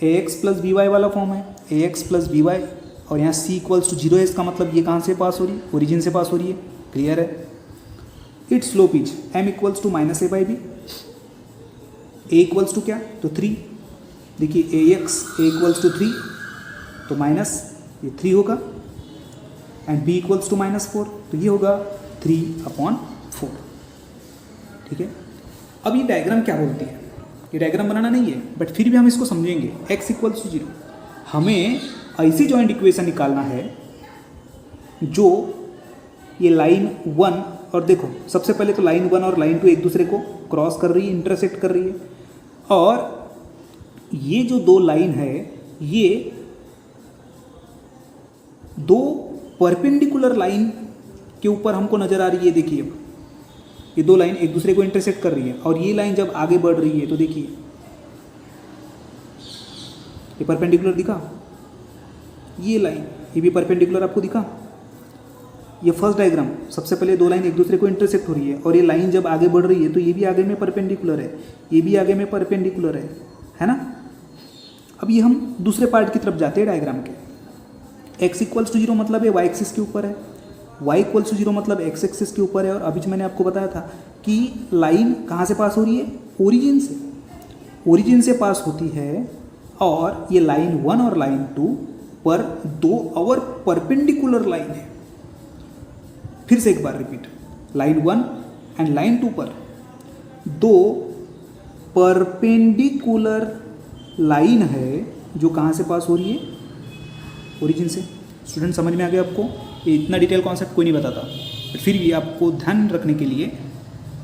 ax प्लस बी वाई वाला फॉर्म है, ax प्लस बी वाई, और यहाँ c इक्वल्स टू 0 है। इसका मतलब ये कहाँ से पास हो रही है, ओरिजिन से पास हो रही है। क्लियर है। It's slope is m equals to minus a/b। a equals to क्या, तो 3। देखिए a इक्वल्स टू 3, तो माइनस ये 3 होगा, एंड b इक्वल्स टू -4, तो ये होगा 3/4। ठीक है। अब ये डायग्राम क्या बोलती है, ये डायग्राम बनाना नहीं है, बट फिर भी हम इसको समझेंगे। x इक्वल्स टू 0, हमें ऐसी जॉइंट इक्वेशन निकालना है जो ये लाइन 1 और देखो सबसे पहले तो लाइन 1 और लाइन 2 एक दूसरे को क्रॉस कर रही है, इंटरसेक्ट कर रही है, और ये जो दो लाइन है ये दो परपेंडिकुलर लाइन के ऊपर हमको नजर आ रही है। देखिए ये दो लाइन एक दूसरे को इंटरसेक्ट कर रही है और ये लाइन जब आगे बढ़ रही है तो देखिए ये परपेंडिकुलर दिखा, ये लाइन ये भी परपेंडिकुलर आपको दिखा। ये फर्स्ट डायग्राम, सबसे पहले दो लाइन एक दूसरे को इंटरसेक्ट हो रही है और ये लाइन जब आगे बढ़ रही है तो ये भी आगे में परपेंडिकुलर है, ये भी आगे में परपेंडिकुलर है ना। अब ये हम दूसरे पार्ट की तरफ जाते हैं डायग्राम के। x इक्वल्स टू 0 मतलब ये y एक्सिस के ऊपर है, y इक्वल्स टू 0 मतलब x एक्सिस के ऊपर है। और अभी मैंने आपको बताया था कि लाइन कहाँ से पास हो रही है, ओरिजिन से पास होती है। और ये लाइन 1 और लाइन 2 पर दो और परपेंडिकुलर लाइन है। फिर से एक बार रिपीट, लाइन 1 एंड लाइन 2 पर दो परपेंडिकुलर लाइन है जो कहाँ से पास हो रही है, ओरिजिन से। स्टूडेंट समझ में आ गया आपको? ये इतना डिटेल कॉन्सेप्ट कोई नहीं बताता, बट फिर भी आपको ध्यान रखने के लिए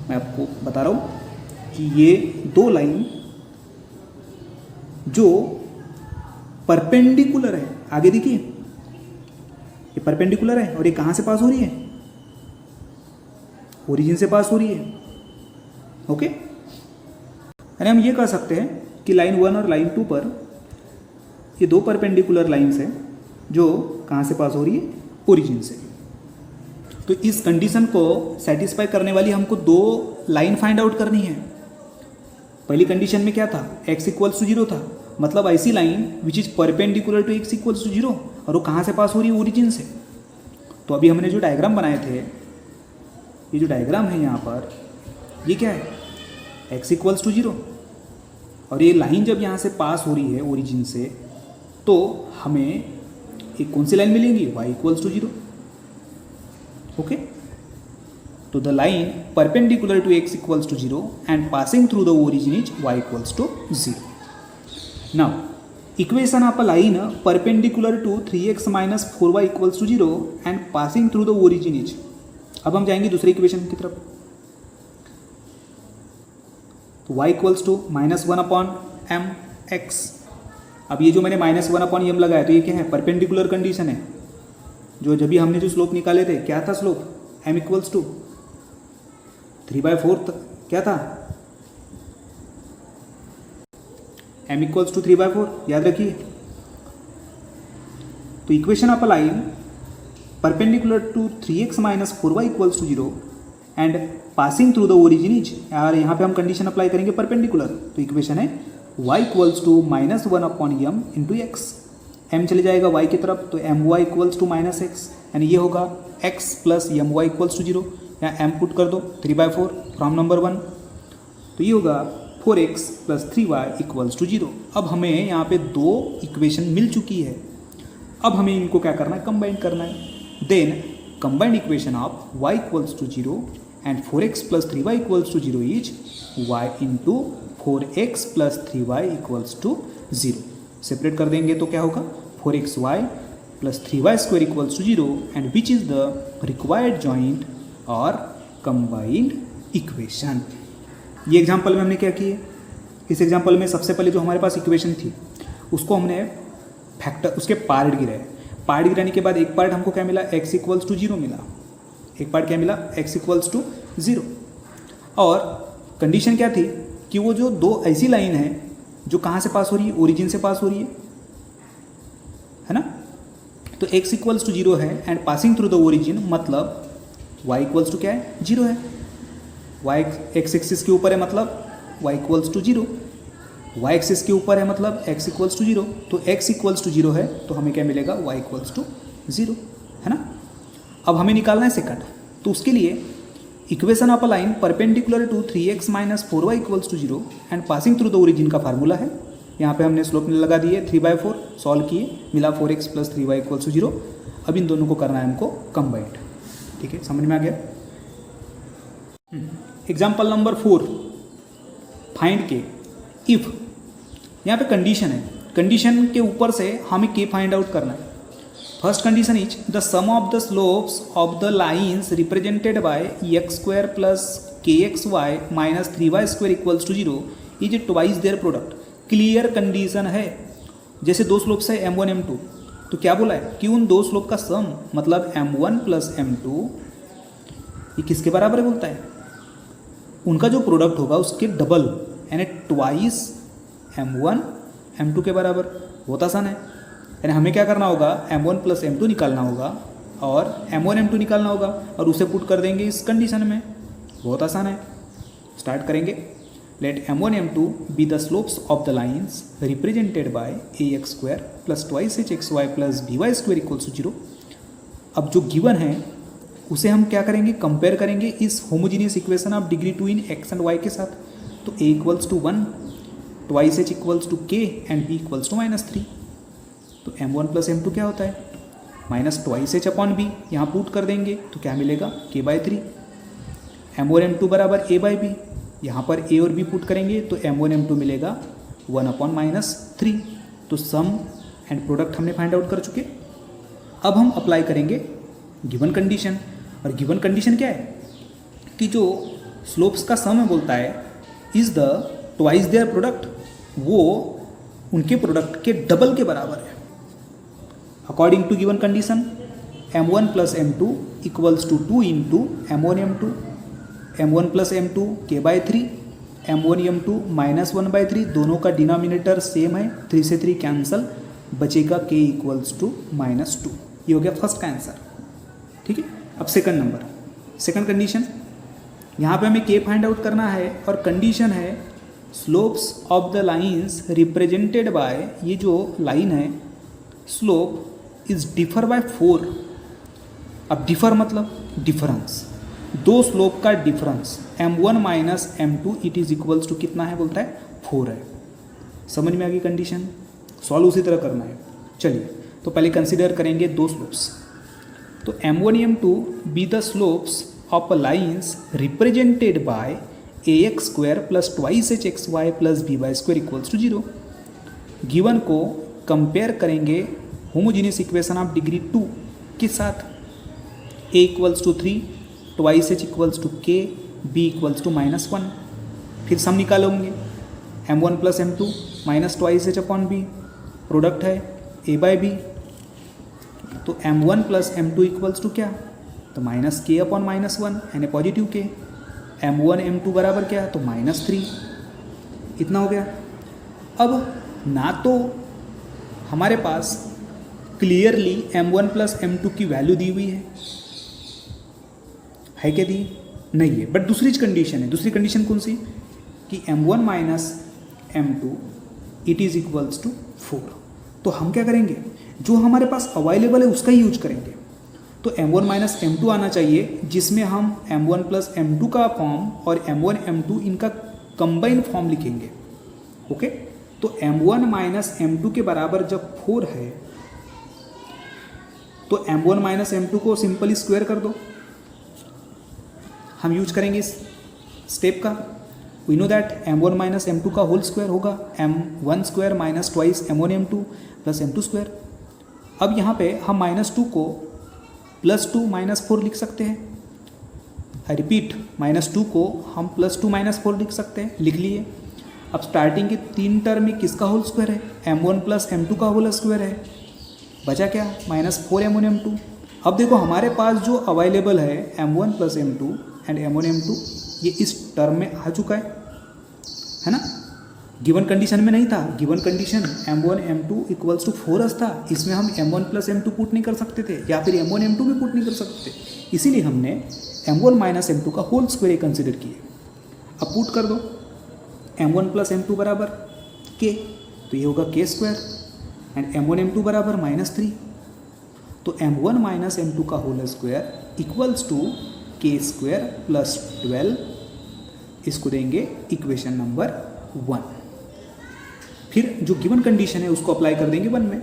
मैं आपको बता रहा हूँ कि ये दो लाइन जो परपेंडिकुलर है, आगे देखिए ये परपेंडिकुलर है और ये कहाँ से पास हो रही है, ओरिजिन से पास हो रही है। ओके, यानी हम ये कह सकते हैं कि लाइन 1 और लाइन 2 पर ये दो परपेंडिकुलर लाइंस हैं जो कहाँ से पास हो रही है, ओरिजिन से। तो इस कंडीशन को सेटिस्फाई करने वाली हमको दो लाइन फाइंड आउट करनी है। पहली कंडीशन में क्या था, x इक्वल्स टू 0 था, मतलब ऐसी line which is perpendicular to x equals to 0 और वो कहाँ से पास हो रही है, ओरिजिन से। तो अभी हमने जो डायग्राम बनाए थे, ये जो डायग्राम है यहाँ पर, ये क्या है, x इक्वल्स टू 0 और ये लाइन जब यहाँ से पास हो रही है ओरिजिन से तो हमें एक कौन सी लाइन मिलेंगी, y इक्वल्स टू 0। ओके, तो the line perpendicular to x equals to 0 and passing through the origin is y equals to 0. Now equation of a line perpendicular to 3x minus 4y equals to 0 and passing through the origin is. अब हम जाएंगे दूसरे equation की तरफ। तो y equals to -1/m(x). अब ये जो मैंने -1/m लगाया तो ये क्या है, परपेंडिकुलर कंडीशन है। जो जब भी हमने जो स्लोप निकाले थे, क्या था स्लोप, m इक्वल्स टू 3/4 क्या था, m इक्वल्स टू 3/4, याद रखिए। तो equation of a line perpendicular to 3x minus 4y equals to 0 and passing through the origin is, यार यहाँ पे हम कंडीशन अप्लाई करेंगे परपेंडिकुलर, तो इक्वेशन है y equals to -1/m into x। m चले जाएगा y की तरफ तो my इक्वल्स टू -x, यानी ये होगा x plus my equals to 0। यहाँ m पुट कर दो 3/4 फ्रॉम नंबर 1, तो ये होगा 4x plus 3y equals to 0। अब हमें यहाँ पे दो इक्वेशन मिल चुकी है, अब हमें इनको क्या करना है, कंबाइन करना है। Then combined equation of y equals to 0 and 4x plus 3y equals to 0 is y into 4x plus 3y equals to 0। Separate कर देंगे तो क्या होगा, 4xy plus 3y square equals to 0 and which is the required joint और combined equation. ये example में हमने क्या किए, इस एग्जांपल में सबसे पहले जो हमारे पास इक्वेशन थी उसको हमने फैक्टर, उसके पार्ट गिराए। पार्ट गिराने के बाद एक पार्ट हमको क्या मिला, x इक्वल्स टू 0 मिला, एक पार्ट क्या मिला, x इक्वल्स टू 0। और कंडीशन क्या थी कि वो जो दो ऐसी लाइन है जो कहाँ से पास हो रही है, ओरिजिन से पास हो रही है ना। तो x इक्वल्स टू 0 है and passing through the origin, मतलब y इक्वल्स टू क्या है, 0 है। y x एक्सिस के ऊपर है मतलब y equals to 0, y axis के ऊपर है मतलब x इक्वल्स टू 0। तो x इक्वल्स टू 0 है तो हमें क्या मिलेगा, y इक्वल्स टू 0, है ना। अब हमें निकालना है सेकंड, तो उसके लिए equation of a line perpendicular to 3x minus 4y equals to 0 and passing through the origin का फार्मूला है। यहाँ पे हमने स्लोप लगा दिए 3/4, सॉल्व किए, मिला 4x plus 3y equals to 0। अब इन दोनों को करना है हमको कंबाइंड, ठीक है, समझ में आ गया। एग्जाम्पल नंबर 4, फाइंड के इफ। यहाँ पे कंडीशन है, कंडीशन के ऊपर से हमें के फाइंड आउट करना है। First condition is the sum of the slopes of the lines represented by x square plus kxy minus 3y square equals to 0 is twice their product. Clear condition है, जैसे दो स्लोप्स है m1 m2, तो क्या बोला है कि उन दो स्लोप का सम मतलब m1 प्लस m2 ये किसके बराबर है बोलता है, उनका जो प्रोडक्ट होगा उसके डबल यानी ट्वाइस m1 m2 के बराबर। बहुत आसान है, यानी हमें क्या करना होगा m1 प्लस m2 निकालना होगा और m1 m2 निकालना होगा और उसे पुट कर देंगे इस कंडीशन में। बहुत आसान है, स्टार्ट करेंगे। Let m1 m2 be the slopes of the lines represented by ax square plus twice hxy plus by square equals to 0। अब जो गिवन है उसे हम क्या करेंगे, कंपेयर करेंगे इस homogeneous equation of degree 2 in x and y के साथ। तो a equals to 1, twice h equals to k and b equals to -3। तो m1 प्लस m2 क्या होता है minus twice h upon b, यहाँ पुट कर देंगे तो क्या मिलेगा k/3। m1 m2 बराबर a/b, यहाँ पर a और b पुट करेंगे तो m1 m2 मिलेगा 1/-3। तो सम एंड प्रोडक्ट हमने फाइंड आउट कर चुके। अब हम अप्लाई करेंगे गिवन कंडीशन, और गिवन कंडीशन क्या है कि जो स्लोप्स का सम है बोलता है is the twice their product, वो उनके प्रोडक्ट के डबल के बराबर है। According to given condition m1 plus m2 equals to 2 into m1 m2, m1 plus m2 k/3, m1 m2 -1/3, दोनों का डिनोमिनेटर सेम है, 3 से 3 कैंसल, बचेगा k इक्वल्स टू -2। ये हो गया फर्स्ट का आंसर। ठीक है, अब सेकंड नंबर, सेकंड कंडीशन, यहाँ पे हमें k फाइंड आउट करना है और कंडीशन है slopes of the lines represented bye, ये जो लाइन है स्लोप इज डिफर बाय 4। अब डिफर मतलब डिफरेंस, दो स्लोप का difference m1 minus m2 it is equals to कितना है बोलता है 4 है। समझ में आ गई कंडीशन, सॉल्व उसी तरह करना है। चलिए तो पहले कंसीडर करेंगे दो स्लोप्स। तो m1 m2 be the slopes of lines represented by ax square plus twice hxy plus by square equals to 0। Given को कंपेयर करेंगे होमोजीनियस इक्वेशन ऑफ डिग्री 2 के साथ, a equals to 3, twice h equals to k, b equals to -1। फिर sum निकालोगे m1 plus m2 minus twice h upon b, product है a/b। तो m1 plus m2 equals to क्या, तो -k upon -1 यानी positive k। m1 m2 बराबर क्या, तो -3। इतना हो गया। अब ना तो हमारे पास क्लियरली m1 प्लस m2 की वैल्यू दी हुई है क्या, दी नहीं है, बट दूसरी कंडीशन है। दूसरी कंडीशन कौन सी कि m1 minus m2 it is equals to 4। तो हम क्या करेंगे, जो हमारे पास अवेलेबल है उसका ही यूज करेंगे। तो m1 माइनस m2 आना चाहिए जिसमें हम m1 प्लस m2 का फॉर्म और m1 m2 इनका कंबाइन फॉर्म लिखेंगे। ओके, तो m1 माइनस m2 के बराबर जब 4 है तो m1 माइनस m2 को सिंपली स्क्वायर कर दो। हम यूज करेंगे इस स्टेप का। We know that m1 minus m2 का होल स्क्वायर होगा m1 square minus twice m1 m2 plus m2 square. अब यहाँ पे हम -2 को +2 -4 लिख सकते हैं। आई रिपीट, -2 को हम +2 -4 लिख सकते हैं, लिख लिए। अब स्टार्टिंग के 3 टर्म में किसका होल स्क्वायर है, m1 प्लस m2 का होल स्क्वायर है, बचा क्या -4 m1 m2। अब देखो हमारे पास जो अवेलेबल है m1 plus m2 and m1 m2 ये इस टर्म में आ चुका है ना। गिवन कंडीशन में नहीं था, given condition m1 m2 equals to 4 था। इसमें हम m1 प्लस m2 पुट नहीं कर सकते थे या फिर m1 m2 भी पुट नहीं कर सकते थे, इसीलिए हमने m1 माइनस m2 का होल स्क्वायर कंसिडर किए। अब पुट कर दो m1 प्लस m2 बराबर k, तो ये होगा k square and m1 m2 बराबर -3। तो m1 माइनस m2 का whole square equals to k square plus 12, इसको देंगे इक्वेशन नंबर 1। फिर जो गिवन कंडीशन है उसको अप्लाई कर देंगे 1 में।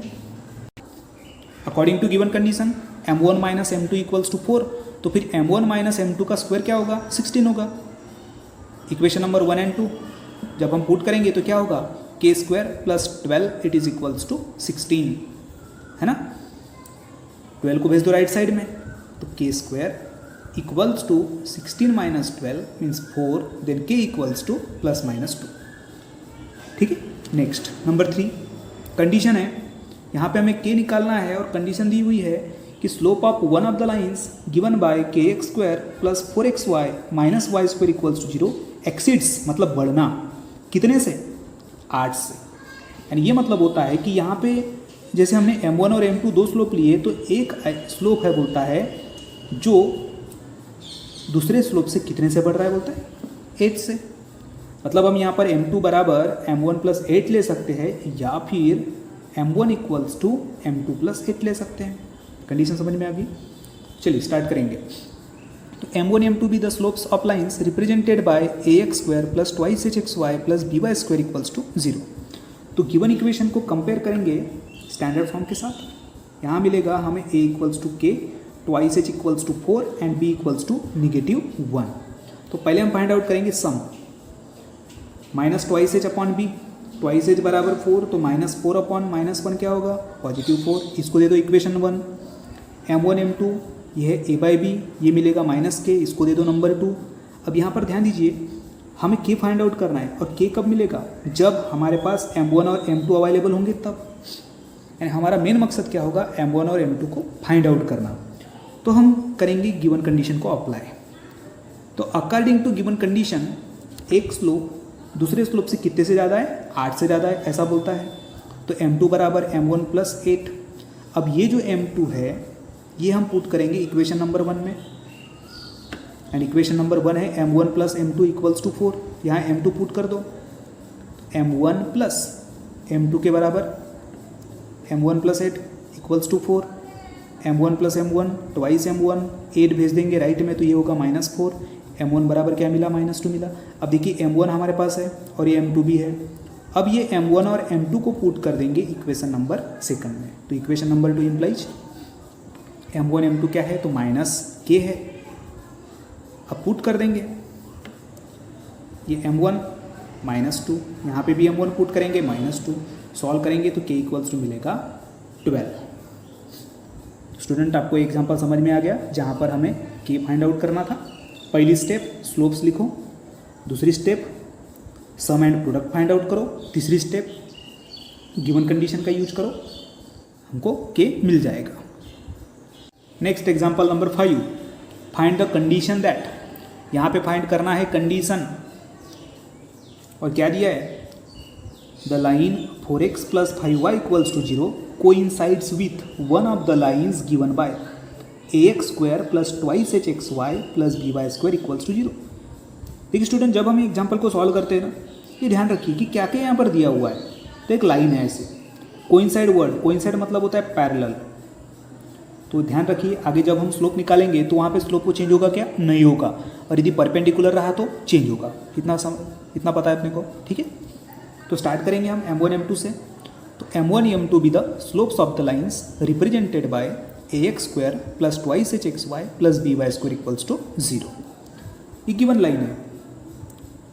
According to given condition m1 minus m2 equals to 4, तो फिर m1 माइनस m2 का स्क्वायर क्या होगा 16 होगा। इक्वेशन नंबर 1 एंड 2 जब हम पुट करेंगे तो क्या होगा k square plus 12 it is equals to 16, है ना। 12 को भेज दो राइट साइड में, तो k square equals to 16 minus 12 means 4, then k equals to +-2। ठीक है, नेक्स्ट नंबर 3 कंडीशन है यहाँ पे हमें k निकालना है और कंडीशन दी हुई है कि slope of one of the lines given by kx square plus 4xy minus y square equals to 0 exceeds मतलब बढ़ना कितने से 8 से। यानी ये मतलब होता है कि यहाँ पे जैसे हमने m1 और m2 दो स्लोप लिए तो एक स्लोप है बोलता है जो दूसरे स्लोप से कितने से बढ़ रहा है बोलता है 8 से। मतलब हम यहाँ पर m2 बराबर m1 प्लस 8 ले सकते हैं या फिर m1 equals to m2 plus 8 ले सकते हैं। कंडीशन समझ में आ गई। चलिए स्टार्ट करेंगे। तो m1 m2 be the slopes of lines represented by ax square plus twice hxy plus by square equals to 0। तो गिवन इक्वेशन को कंपेयर करेंगे स्टैंडर्ड फॉर्म के साथ। यहाँ मिलेगा हमें a equals to k, twice h equals to 4 and b equals to -1। तो पहले हम फाइंड आउट करेंगे sum minus twice h upon b, twice h बराबर 4 तो -4 अपॉन -1 क्या होगा +4। इसको दे दो इक्वेशन 1। m1 m2 ये है a बाई बी, ये मिलेगा -k, इसको दे दो नंबर 2। अब यहाँ पर ध्यान दीजिए हमें k फाइंड आउट करना है और k कब मिलेगा जब हमारे पास m1 और m2 अवेलेबल होंगे तब। यानी हमारा मेन मकसद क्या होगा m1 और m2 को फाइंड आउट करना। तो हम करेंगे गिवन कंडीशन को अप्लाई। तो अकॉर्डिंग टू गिवन कंडीशन एक स्लोप दूसरे स्लोप से कितने से ज़्यादा है 8 से ज़्यादा है ऐसा बोलता है। तो m2 बराबर m1 प्लस 8। अब ये जो m2 है ये हम पुट करेंगे इक्वेशन नंबर 1 में एंड इक्वेशन नंबर 1 है m1 plus m2 equals to 4। यहाँ m2 पुट कर दो m1 प्लस m2 के बराबर m1 plus 8 equals to 4, m1 प्लस m1 ट्वाइस m1 8 भेज देंगे राइट में तो ये होगा -4। m1 बराबर क्या मिला -2 मिला। अब देखिए m1 हमारे पास है और ये m2 भी है। अब ये m1 और m2 को पुट कर देंगे इक्वेशन नंबर 2 में। तो equation number 2 implies m1 m2 क्या है तो -k है। अब पुट कर देंगे ये m1 -2, यहाँ पे भी m1 पुट करेंगे -2, सॉल्व करेंगे तो k इक्वल्स टू मिलेगा 12। स्टूडेंट आपको एग्जांपल समझ में आ गया जहाँ पर हमें k फाइंड आउट करना था। पहली स्टेप स्लोप्स लिखो, दूसरी step sum and product find out करो, तीसरी स्टेप गिवन कंडीशन का यूज करो, हमको k मिल जाएगा। Next example number 5, find the condition that. यहाँ पे फाइंड करना है कंडीशन और क्या दिया है the line 4x plus 5y equals to 0 coincides with one of the lines given by ax square plus twice hxy plus by square equals to 0। देखिए student जब हम एग्जाम्पल को सॉल्व करते हैं ना ये ध्यान रखिए कि क्या क्या यहाँ पर दिया हुआ है। तो एक लाइन है ऐसे कोइंसाइड वर्ड, कोइंसाइड मतलब होता है पैरेलल। तो ध्यान रखिए आगे जब हम स्लोप निकालेंगे तो वहाँ पे स्लोप को चेंज होगा क्या नहीं होगा, और यदि परपेंडिकुलर रहा तो चेंज होगा। इतना पता है अपने को, ठीक है। तो स्टार्ट करेंगे हम m1 m2 से। तो m1 m2 be the slopes of the lines represented by ax square plus twice hxy plus by square equals to 0। ये गिवन लाइन है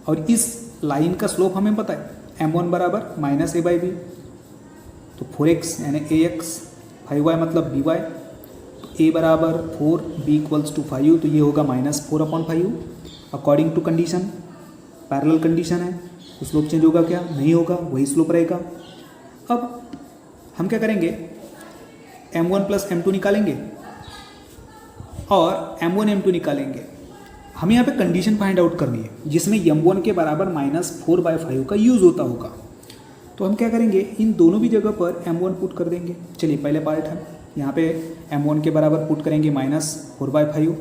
और इस लाइन का स्लोप हमें पता है m1 बराबर -a बाई बी। तो 4x यानी ax, 5y मतलब by, तो a बराबर 4, b इक्वल्स टू 5 तो ये होगा -4 upon 5। According to condition parallel condition है तो स्लोप चेंज होगा क्या नहीं होगा, वही स्लोप रहेगा। अब हम क्या करेंगे m1 प्लस m2 निकालेंगे और m1 m2 निकालेंगे। हमें यहाँ पे कंडीशन फाइंड आउट करनी है जिसमें m1 के बराबर -4/5 का यूज़ होता होगा। तो हम क्या करेंगे इन दोनों भी जगह पर m1 पुट कर देंगे। चलिए पहले पार्ट है यहाँ पे m1 के बराबर पुट करेंगे -4/5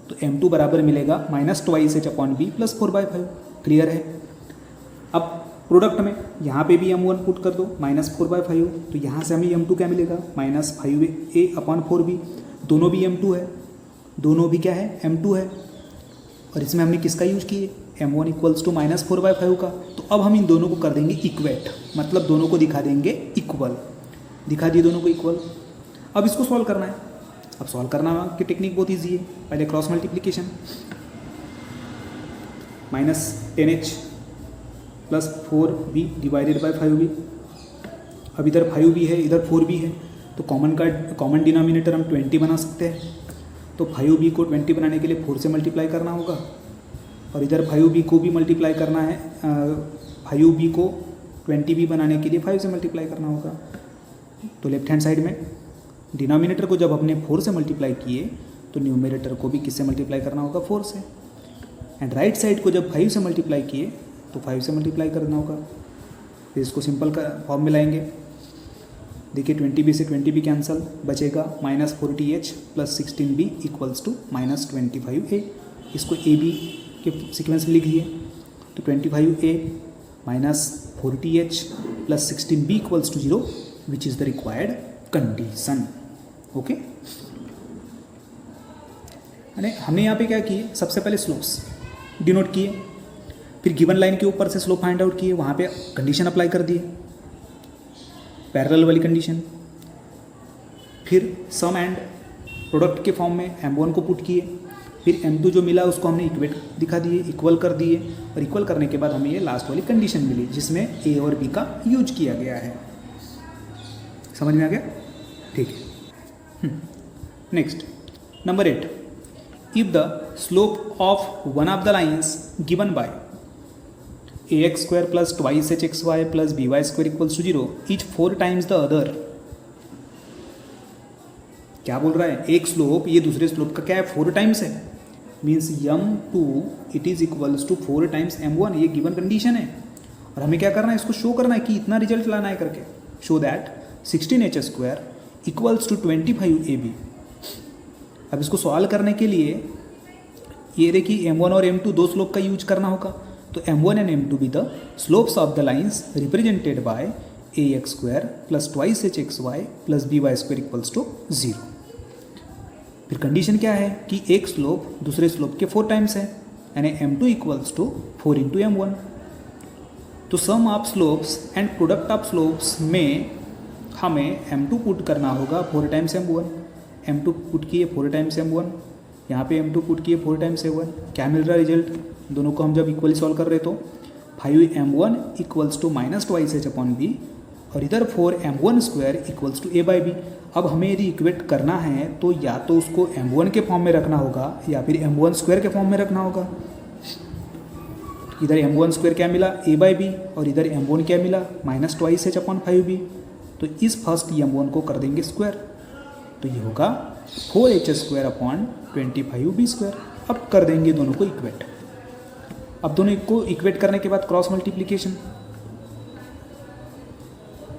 तो m2 बराबर मिलेगा -2h upon b plus 4/5। Clear है। अब प्रोडक्ट में यहाँ पे भी m1 पुट कर दो -4/5 तो यहाँ से हमें m2 क्या मिलेगा -5a अपॉन 4b। दोनों भी m2 है, दोनों भी क्या है m2 है और इसमें हमने किसका यूज किए m1 इक्वल्स टू -4/5 का। तो अब हम इन दोनों को कर देंगे इक्वेट, मतलब दोनों को दिखा देंगे इक्वल। दिखा दिए दोनों को इक्वल। अब इसको सॉल्व करना है। अब सॉल्व करना की टेक्निक बहुत ईजी है। पहले cross multiplication -10h plus 4b divided by 5b। अब इधर 5b है इधर 4b है तो कॉमन डिनोमिनेटर हम 20 बना सकते हैं। तो 5b को 20 बनाने के लिए 4 से मल्टीप्लाई करना होगा और इधर 5b को भी मल्टीप्लाई करना है। 5b को 20b बनाने के लिए 5 से मल्टीप्लाई करना होगा। तो लेफ्ट हैंड साइड में डिनोमिनेटर को जब हमने 4 से मल्टीप्लाई किए तो न्यूमरेटर को भी किससे मल्टीप्लाई करना होगा, 4 से। एंड राइट साइड को जब 5 से मल्टीप्लाई किए तो 5 से मल्टीप्लाई करना होगा। फिर इसको सिंपल का फॉर्म में लाएंगे। देखिए 20b से 20b कैंसिल, बचेगा -40h plus 16b equals to -25a। इसको a b के सीक्वेंस में लिख लिए तो 25a -40h plus 16b equals to 0 which is the required condition. Okay, हमने यहाँ पे क्या किए, सबसे पहले स्लोप्स डिनोट किए, फिर गिवन लाइन के ऊपर से स्लोप फाइंड आउट किए, वहाँ पे कंडीशन अप्लाई कर दिए, पैरेलल वाली कंडीशन। फिर सम एंड प्रोडक्ट के फॉर्म में m1 को पुट किए, फिर m2 जो मिला उसको हमने इक्वेट दिखा दिए, इक्वल कर दिए, और इक्वल करने के बाद हमें ये लास्ट वाली कंडीशन मिली जिसमें a और b का यूज किया गया है। समझ में आ गया? ठीक है। Next number 8, if the slope of one of the lines given by ax square plus twice hxy plus by square equals to 0 is 4 times the other। क्या बोल रहा है, एक स्लोप ये दूसरे स्लोप का क्या है, 4 टाइम्स है, means m2 it is equals to 4 times m1। ये गिवन कंडीशन है और हमें क्या करना है, इसको शो करना है कि इतना रिजल्ट लाना है करके। Show that 16h square equals to 25ab। अब इसको सॉल्व करने के लिए ये देखिए m1 और m2 दो स्लोप का यूज करना होगा, तो m1 and m2 be the slopes of the lines represented by ax square plus twice hxy plus by square equals to 0। फिर कंडीशन क्या है कि एक स्लोप दूसरे स्लोप के 4 टाइम्स है, यानी m2 equals to 4 into m1। तो sum of slopes and product of slopes में हमें m2 पुट करना होगा 4 टाइम्स m1, m2 पुट किए 4 टाइम्स m1, यहाँ पे m2 पुट किए 4 टाइम्स m1। क्या मिल रहा है रिजल्ट, दोनों को हम जब इक्वली सॉल्व कर रहे तो 5m1 इक्वल्स टू -2h/b और इधर 4m1 square equals to a/b। अब हमें यदि इक्वेट करना है तो या तो उसको m1 के फॉर्म में रखना होगा या फिर m1 स्क्वायर के फॉर्म में रखना होगा। इधर m1 स्क्वायर क्या मिला, a/b, और इधर m1 क्या मिला, -2h/5b। तो इस फर्स्ट m1 को कर देंगे स्क्वायर, तो ये होगा 4h square upon 25b square. अब कर देंगे दोनों को इक्वेट। अब दोनों को इक्वेट करने के बाद क्रॉस मल्टीप्लिकेशन,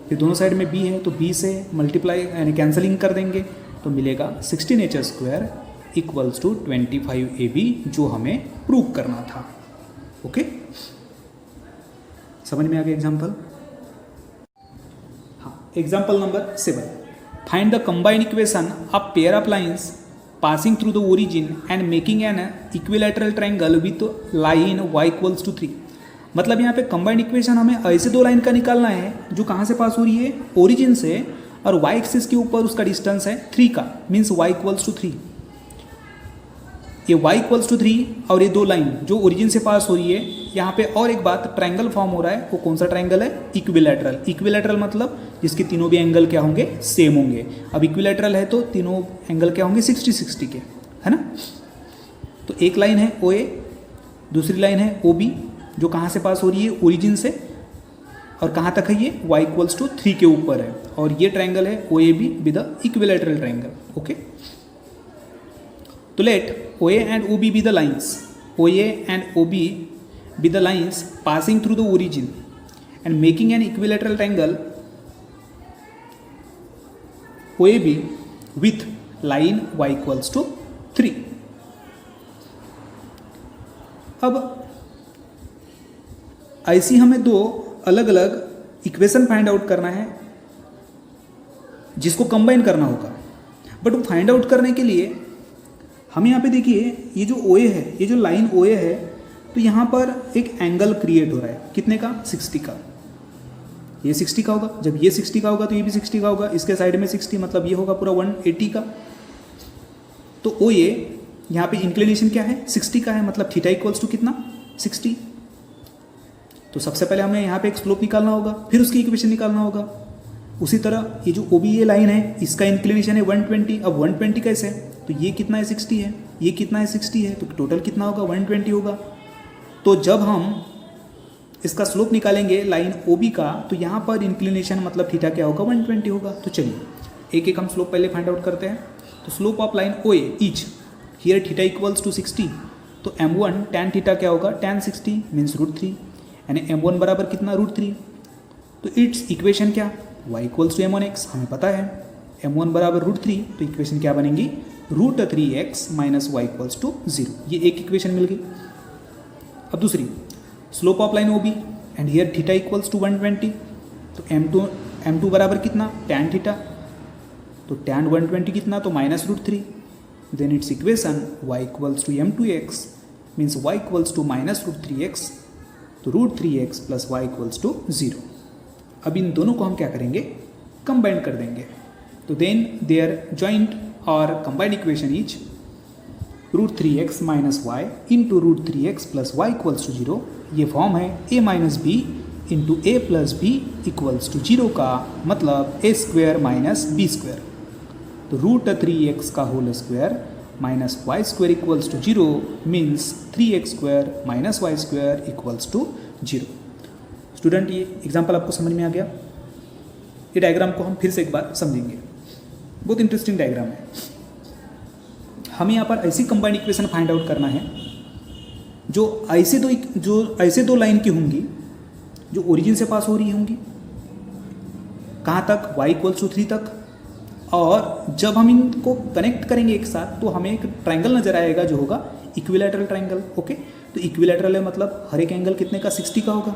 फिर दोनों साइड में b है तो b से मल्टीप्लाई यानी कैंसलिंग कर देंगे, तो मिलेगा 16h square equals to 25ab जो हमें प्रूव करना था। ओके, समझ में आ गया एग्जाम्पल? हाँ, example number 7, find the combined equation of pair of lines passing through the origin and making an equilateral triangle with line y equals to 3। मतलब यहाँ पे कंबाइंड इक्वेशन हमें ऐसे दो लाइन का निकालना है जो कहाँ से पास हो रही है, ओरिजिन से, और y एक्सिस के ऊपर उसका डिस्टेंस है 3 का, मीन्स y इक्वल्स टू 3। ये y इक्वल्स टू 3 और ये दो लाइन जो ओरिजिन से पास हो रही है। यहाँ पे और एक बात, ट्रायंगल फॉर्म हो रहा है, वो कौन सा ट्रायंगल है, इक्विलैटरल। इक्विलैटरल मतलब जिसके तीनों भी एंगल क्या होंगे, सेम होंगे। अब इक्विलैटरल है तो तीनों एंगल क्या होंगे, 60-60 के, है ना। तो एक लाइन है OA, दूसरी लाइन है OB जो कहाँ से पास हो रही है, ओरिजिन से, और कहाँ तक है ये, y इक्वल्स टू 3 के ऊपर है, और ये ट्रायंगल है OAB with the equilateral triangle. Okay, तो late OA and OB be the lines, OA and OB be the lines passing through the origin and making an equilateral triangle OAB with line y equals to 3। अब ऐसी हमें दो अलग अलग equation find out करना है जिसको combine करना होगा। बट वो फाइंड आउट करने के लिए हम यहाँ पे देखिए, ये जो OA है, ये जो लाइन OA है, तो यहाँ पर एक एंगल क्रिएट हो रहा है, कितने का, 60 का। ये 60 का होगा, जब ये 60 का होगा तो ये भी 60 का होगा, इसके साइड में 60, मतलब ये होगा पूरा 180 का। तो OA यहाँ पे इंक्लिनेशन क्या है, 60 का है, मतलब थीटा इक्वल्स टू कितना, 60। तो सबसे पहले हमें यहाँ पे एक स्लोप निकालना होगा, फिर उसकी इक्वेशन निकालना होगा। उसी तरह ये जो OBA लाइन है, इसका इंक्लिनेशन है 120। अब 120 कैसे है, तो ये कितना है, 60 है, ये कितना है, 60 है, तो टोटल कितना होगा, 120 होगा। तो जब हम इसका स्लोप निकालेंगे लाइन ओ बी का, तो यहाँ पर इंक्लिनेशन मतलब थीटा क्या होगा 120 होगा। तो चलिए एक एक हम स्लोप पहले फाइंड आउट करते हैं। तो slope of line O A each here theta equals to 60, तो m1 tan थीटा क्या होगा tan 60 मीन्स √3 यानी m1 बराबर कितना √3। तो इट्स इक्वेशन क्या y इक्वल्स टू m1x हमें पता है, m1 बराबर √3, तो इक्वेशन क्या बनेंगी √3x minus y equals to 0। ये एक इक्वेशन मिल गई। अब दूसरी slope of line O B and here theta equals to 120, तो m2 बराबर कितना tan थीटा, तो tan 120 कितना तो minus √3, then it's equation y equals to m2x means y equals to minus √3x, तो √3x plus y equals to 0। अब इन दोनों को हम क्या करेंगे कंबाइन कर देंगे, तो देन देयर जॉइंट और combined equation is √3x minus y into √3x plus y equals to 0। ये फॉर्म है a minus b into a plus b equals to 0 का मतलब a square minus b square, तो √3x का whole square minus y square equals to 0 means 3x square minus y square equals to 0। Student ये example आपको समझ में आ गया। ये डायग्राम को हम फिर से एक बार समझेंगे, बहुत इंटरेस्टिंग डायग्राम है। हमें यहाँ पर ऐसी कंबाइंड इक्वेशन फाइंड आउट करना है जो ऐसे दो लाइन की होंगी जो ओरिजिन से पास हो रही होंगी, कहाँ तक y इक्वल्स टू 3 तक, और जब हम इनको कनेक्ट करेंगे एक साथ तो हमें एक ट्रायंगल नजर आएगा जो होगा इक्विलैटरल ट्रायंगल। ओके, तो इक्विलैटरल है मतलब हर एक एंगल कितने का 60 का होगा,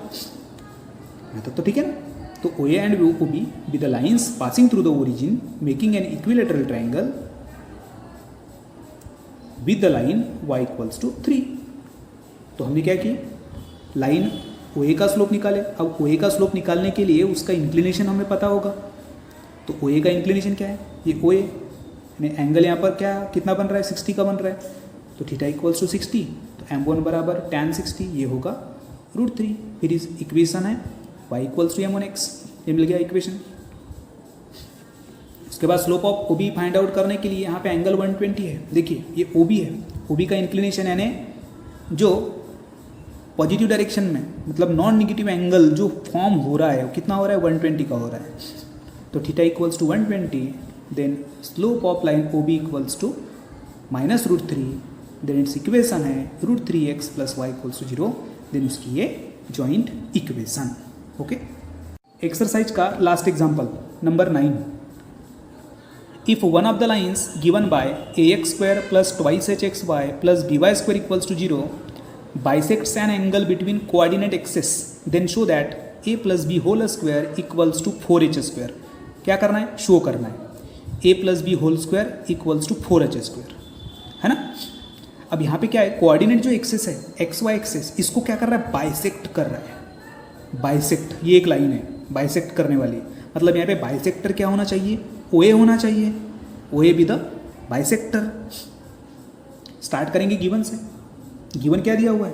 मतलब तो ठीक है ना। तो O A and O B with the lines passing through the origin making an equilateral triangle with the line y equals to 3। तो हमने क्या किया, लाइन ओ ए का स्लोप निकाले। अब ओ ए का स्लोप निकालने के लिए उसका इंक्लिनेशन हमें पता होगा, तो ओ ए का इंक्लिनेशन क्या है, ये ओ ए यानी एंगल यहाँ पर क्या कितना बन रहा है 60 का बन रहा है, तो थीटा इक्वल्स टू 60, तो m1 बराबर tan 60 ये होगा √3। फिर इस इक्वेशन है y इक्वल्स टू m1x, ये मिल गया इक्वेशन। उसके बाद slope of O B find out करने के लिए यहाँ पे एंगल 120 है। देखिए ये ओ बी है, ओ बी का इंक्लिनेशन यानी जो पॉजिटिव डायरेक्शन में मतलब नॉन निगेटिव एंगल जो फॉर्म हो रहा है वो कितना हो रहा है 120 का हो रहा है, तो theta equals to 120, then slope of line O B equals to minus √3, then it's equation है √3x plus y equals to 0, then उसकी ये जॉइंट इक्वेशन। ओके, एक्सरसाइज का last example number 9। If one of the lines given by ax square plus 2hxy plus by square equals to 0 bisects an angle between coordinate axes, then show that a plus b whole square equals to 4h square। क्या करना है, show करना है a plus b whole square equals to 4h square, है ना। अब यहाँ पे क्या है, कोऑर्डिनेट जो एक्सेस है एक्स वाई एक्सेस, इसको क्या कर रहा है बाइसेक्ट कर रहा है। बाइसेक्ट ये एक लाइन है बाइसेक्ट करने वाली, मतलब यहाँ पे बाइसेक्टर क्या होना चाहिए, ओ ए होना चाहिए, O A be the bisector. Start करेंगे गिवन से, गिवन क्या दिया हुआ है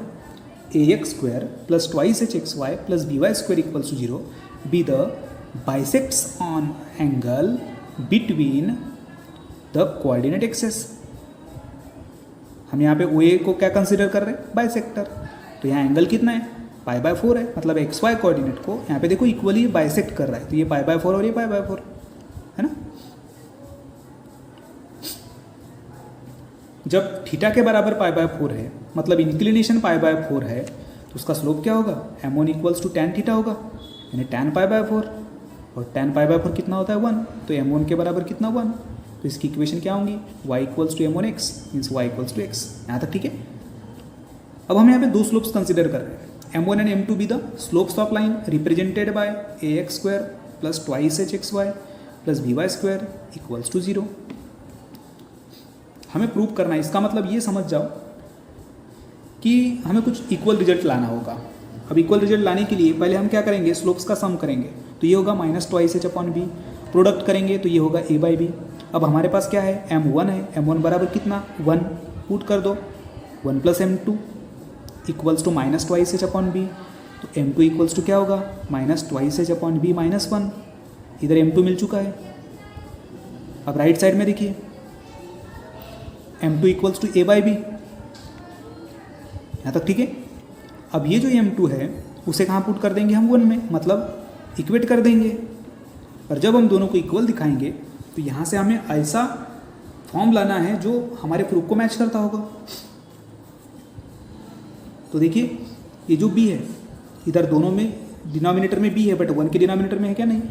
ax square plus 2hxy plus by square equals to 0 be the bisects on angle between the coordinate axes. हम यहाँ पे OA को क्या कंसिडर कर रहे हैं बाइसेक्टर, तो यहाँ एंगल कितना है π/4 है, मतलब xy कोऑर्डिनेट को यहाँ पे देखो इक्वली बाइसेक्ट कर रहा है, तो ये π/4 और ये π/4 है ना। जब थीटा के बराबर π/4 है मतलब इंक्लिनेशन π/4 है, तो उसका स्लोप क्या होगा m1 equals to tan theta होगा यानी tan π/4, और tan π/4 कितना होता है 1, तो m1 के बराबर कितना 1, तो इसकी इक्वेशन क्या होंगी y equals to m1x means y equals to x। यहाँ तक ठीक है। अब हम यहाँ पे दो स्लोप्स कंसिडर कर रहे हैं, m1 and m2 be the slopes of line represented by ax square plus 2hxy plus by square equals to 0। हमें प्रूव करना है, इसका मतलब ये समझ जाओ कि हमें कुछ इक्वल रिजल्ट लाना होगा। अब इक्वल रिजल्ट लाने के लिए पहले हम क्या करेंगे, स्लोप्स का सम करेंगे, तो ये होगा माइनस 2h/b, प्रोडक्ट करेंगे तो ये होगा a/b। अब हमारे पास क्या है m1 है, m1 बराबर कितना 1, पुट कर दो 1 plus m2 equals to minus 2h/b, तो m2 इक्वल्स टू क्या होगा माइनस 2h/b माइनस 1, इधर m2 मिल चुका है। अब राइट साइड में देखिए m2 इक्वल्स टू a/b, यहाँ तक ठीक है। अब ये जो m2 है उसे कहाँ पुट कर देंगे हम 1 में, मतलब इक्वेट कर देंगे। और जब हम दोनों को इक्वल दिखाएंगे तो यहाँ से हमें ऐसा फॉर्म लाना है जो हमारे प्रूफ को मैच करता होगा। तो देखिए ये जो b है, इधर दोनों में डिनोमिनेटर में b है, बट 1 के डिनोमिनेटर में है क्या, नहीं।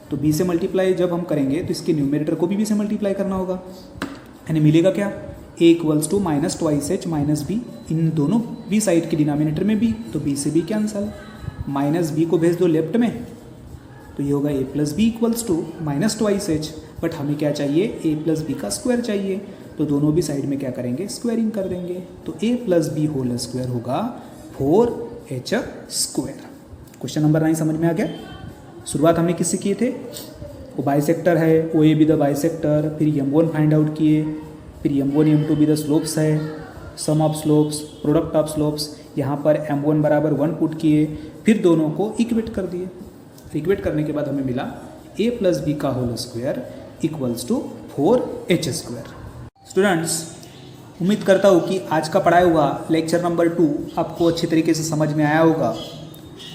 तो b से मल्टीप्लाई जब हम करेंगे तो इसके न्यूमरेटर को भी b से मल्टीप्लाई करना होगा, यानी मिलेगा क्या, a equals to minus twice h minus b, इन दोनों b साइड के डिनोमिनेटर में b, तो b से b कैंसल, माइनस b को भेज दो लेफ्ट में, तो ये होगा a plus b equals to minus twice h, but हमें क्या चाहिए, a प्लस बी का स्क्वायर चाहिए, तो दोनों भी साइड में क्या करेंगे, स्क्वायरिंग कर देंगे, तो a plus b whole square होगा 4h स्क्वायर। क्वेश्चन नंबर 9 समझ में आ गया। शुरुआत हमने किससे किए थे, वो बाइसेक्टर है, ओ ए बी द बाइसेक्टर, फिर m1 फाइंड आउट किए, फिर m1 m2 भी द स्लोप्स है, sum of slopes, product of slopes, यहाँ पर m1 बराबर 1 पुट किए, फिर दोनों को इक्वेट कर दिए। इक्वेट करने के बाद हमें मिला a प्लस बी का whole square equals to 4h square. Students, उम्मीद करता हूँ कि आज का पढ़ाया हुआ लेक्चर नंबर 2 आपको अच्छी तरीके से समझ में आया होगा।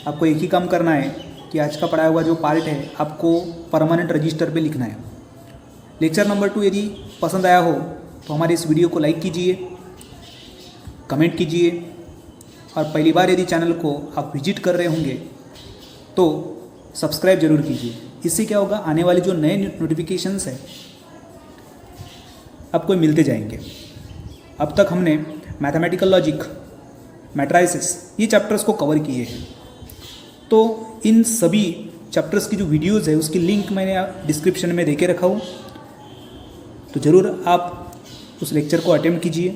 आपको एक ही काम करना है कि आज का पढ़ाया हुआ जो पार्ट है आपको परमानेंट रजिस्टर पे लिखना है। लेक्चर नंबर 2 यदि पसंद आया हो तो हमारे इस वीडियो को लाइक कीजिए, कमेंट कीजिए, और पहली बार यदि चैनल को आप विजिट कर रहे होंगे तो सब्सक्राइब जरूर कीजिए। इससे क्या होगा, आने वाले जो नए नोटिफिकेशंस हैं आपको मिलते जाएंगे। अब तक हमने मैथमेटिकल लॉजिक, मैट्राइसिस, ये चैप्टर्स को कवर किए हैं। तो इन सभी चैप्टर्स की जो वीडियोस है उसकी लिंक मैंने डिस्क्रिप्शन में देके रखा हूँ, तो ज़रूर आप उस लेक्चर को अटेम्प्ट कीजिए,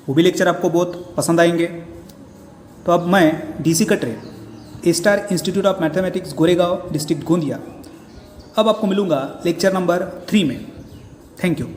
वो भी लेक्चर आपको बहुत पसंद आएंगे। तो अब मैं DC Katre, a star institute of mathematics, Goregaon district Gondia, अब आपको मिलूँगा लेक्चर नंबर 3 में। Thank you.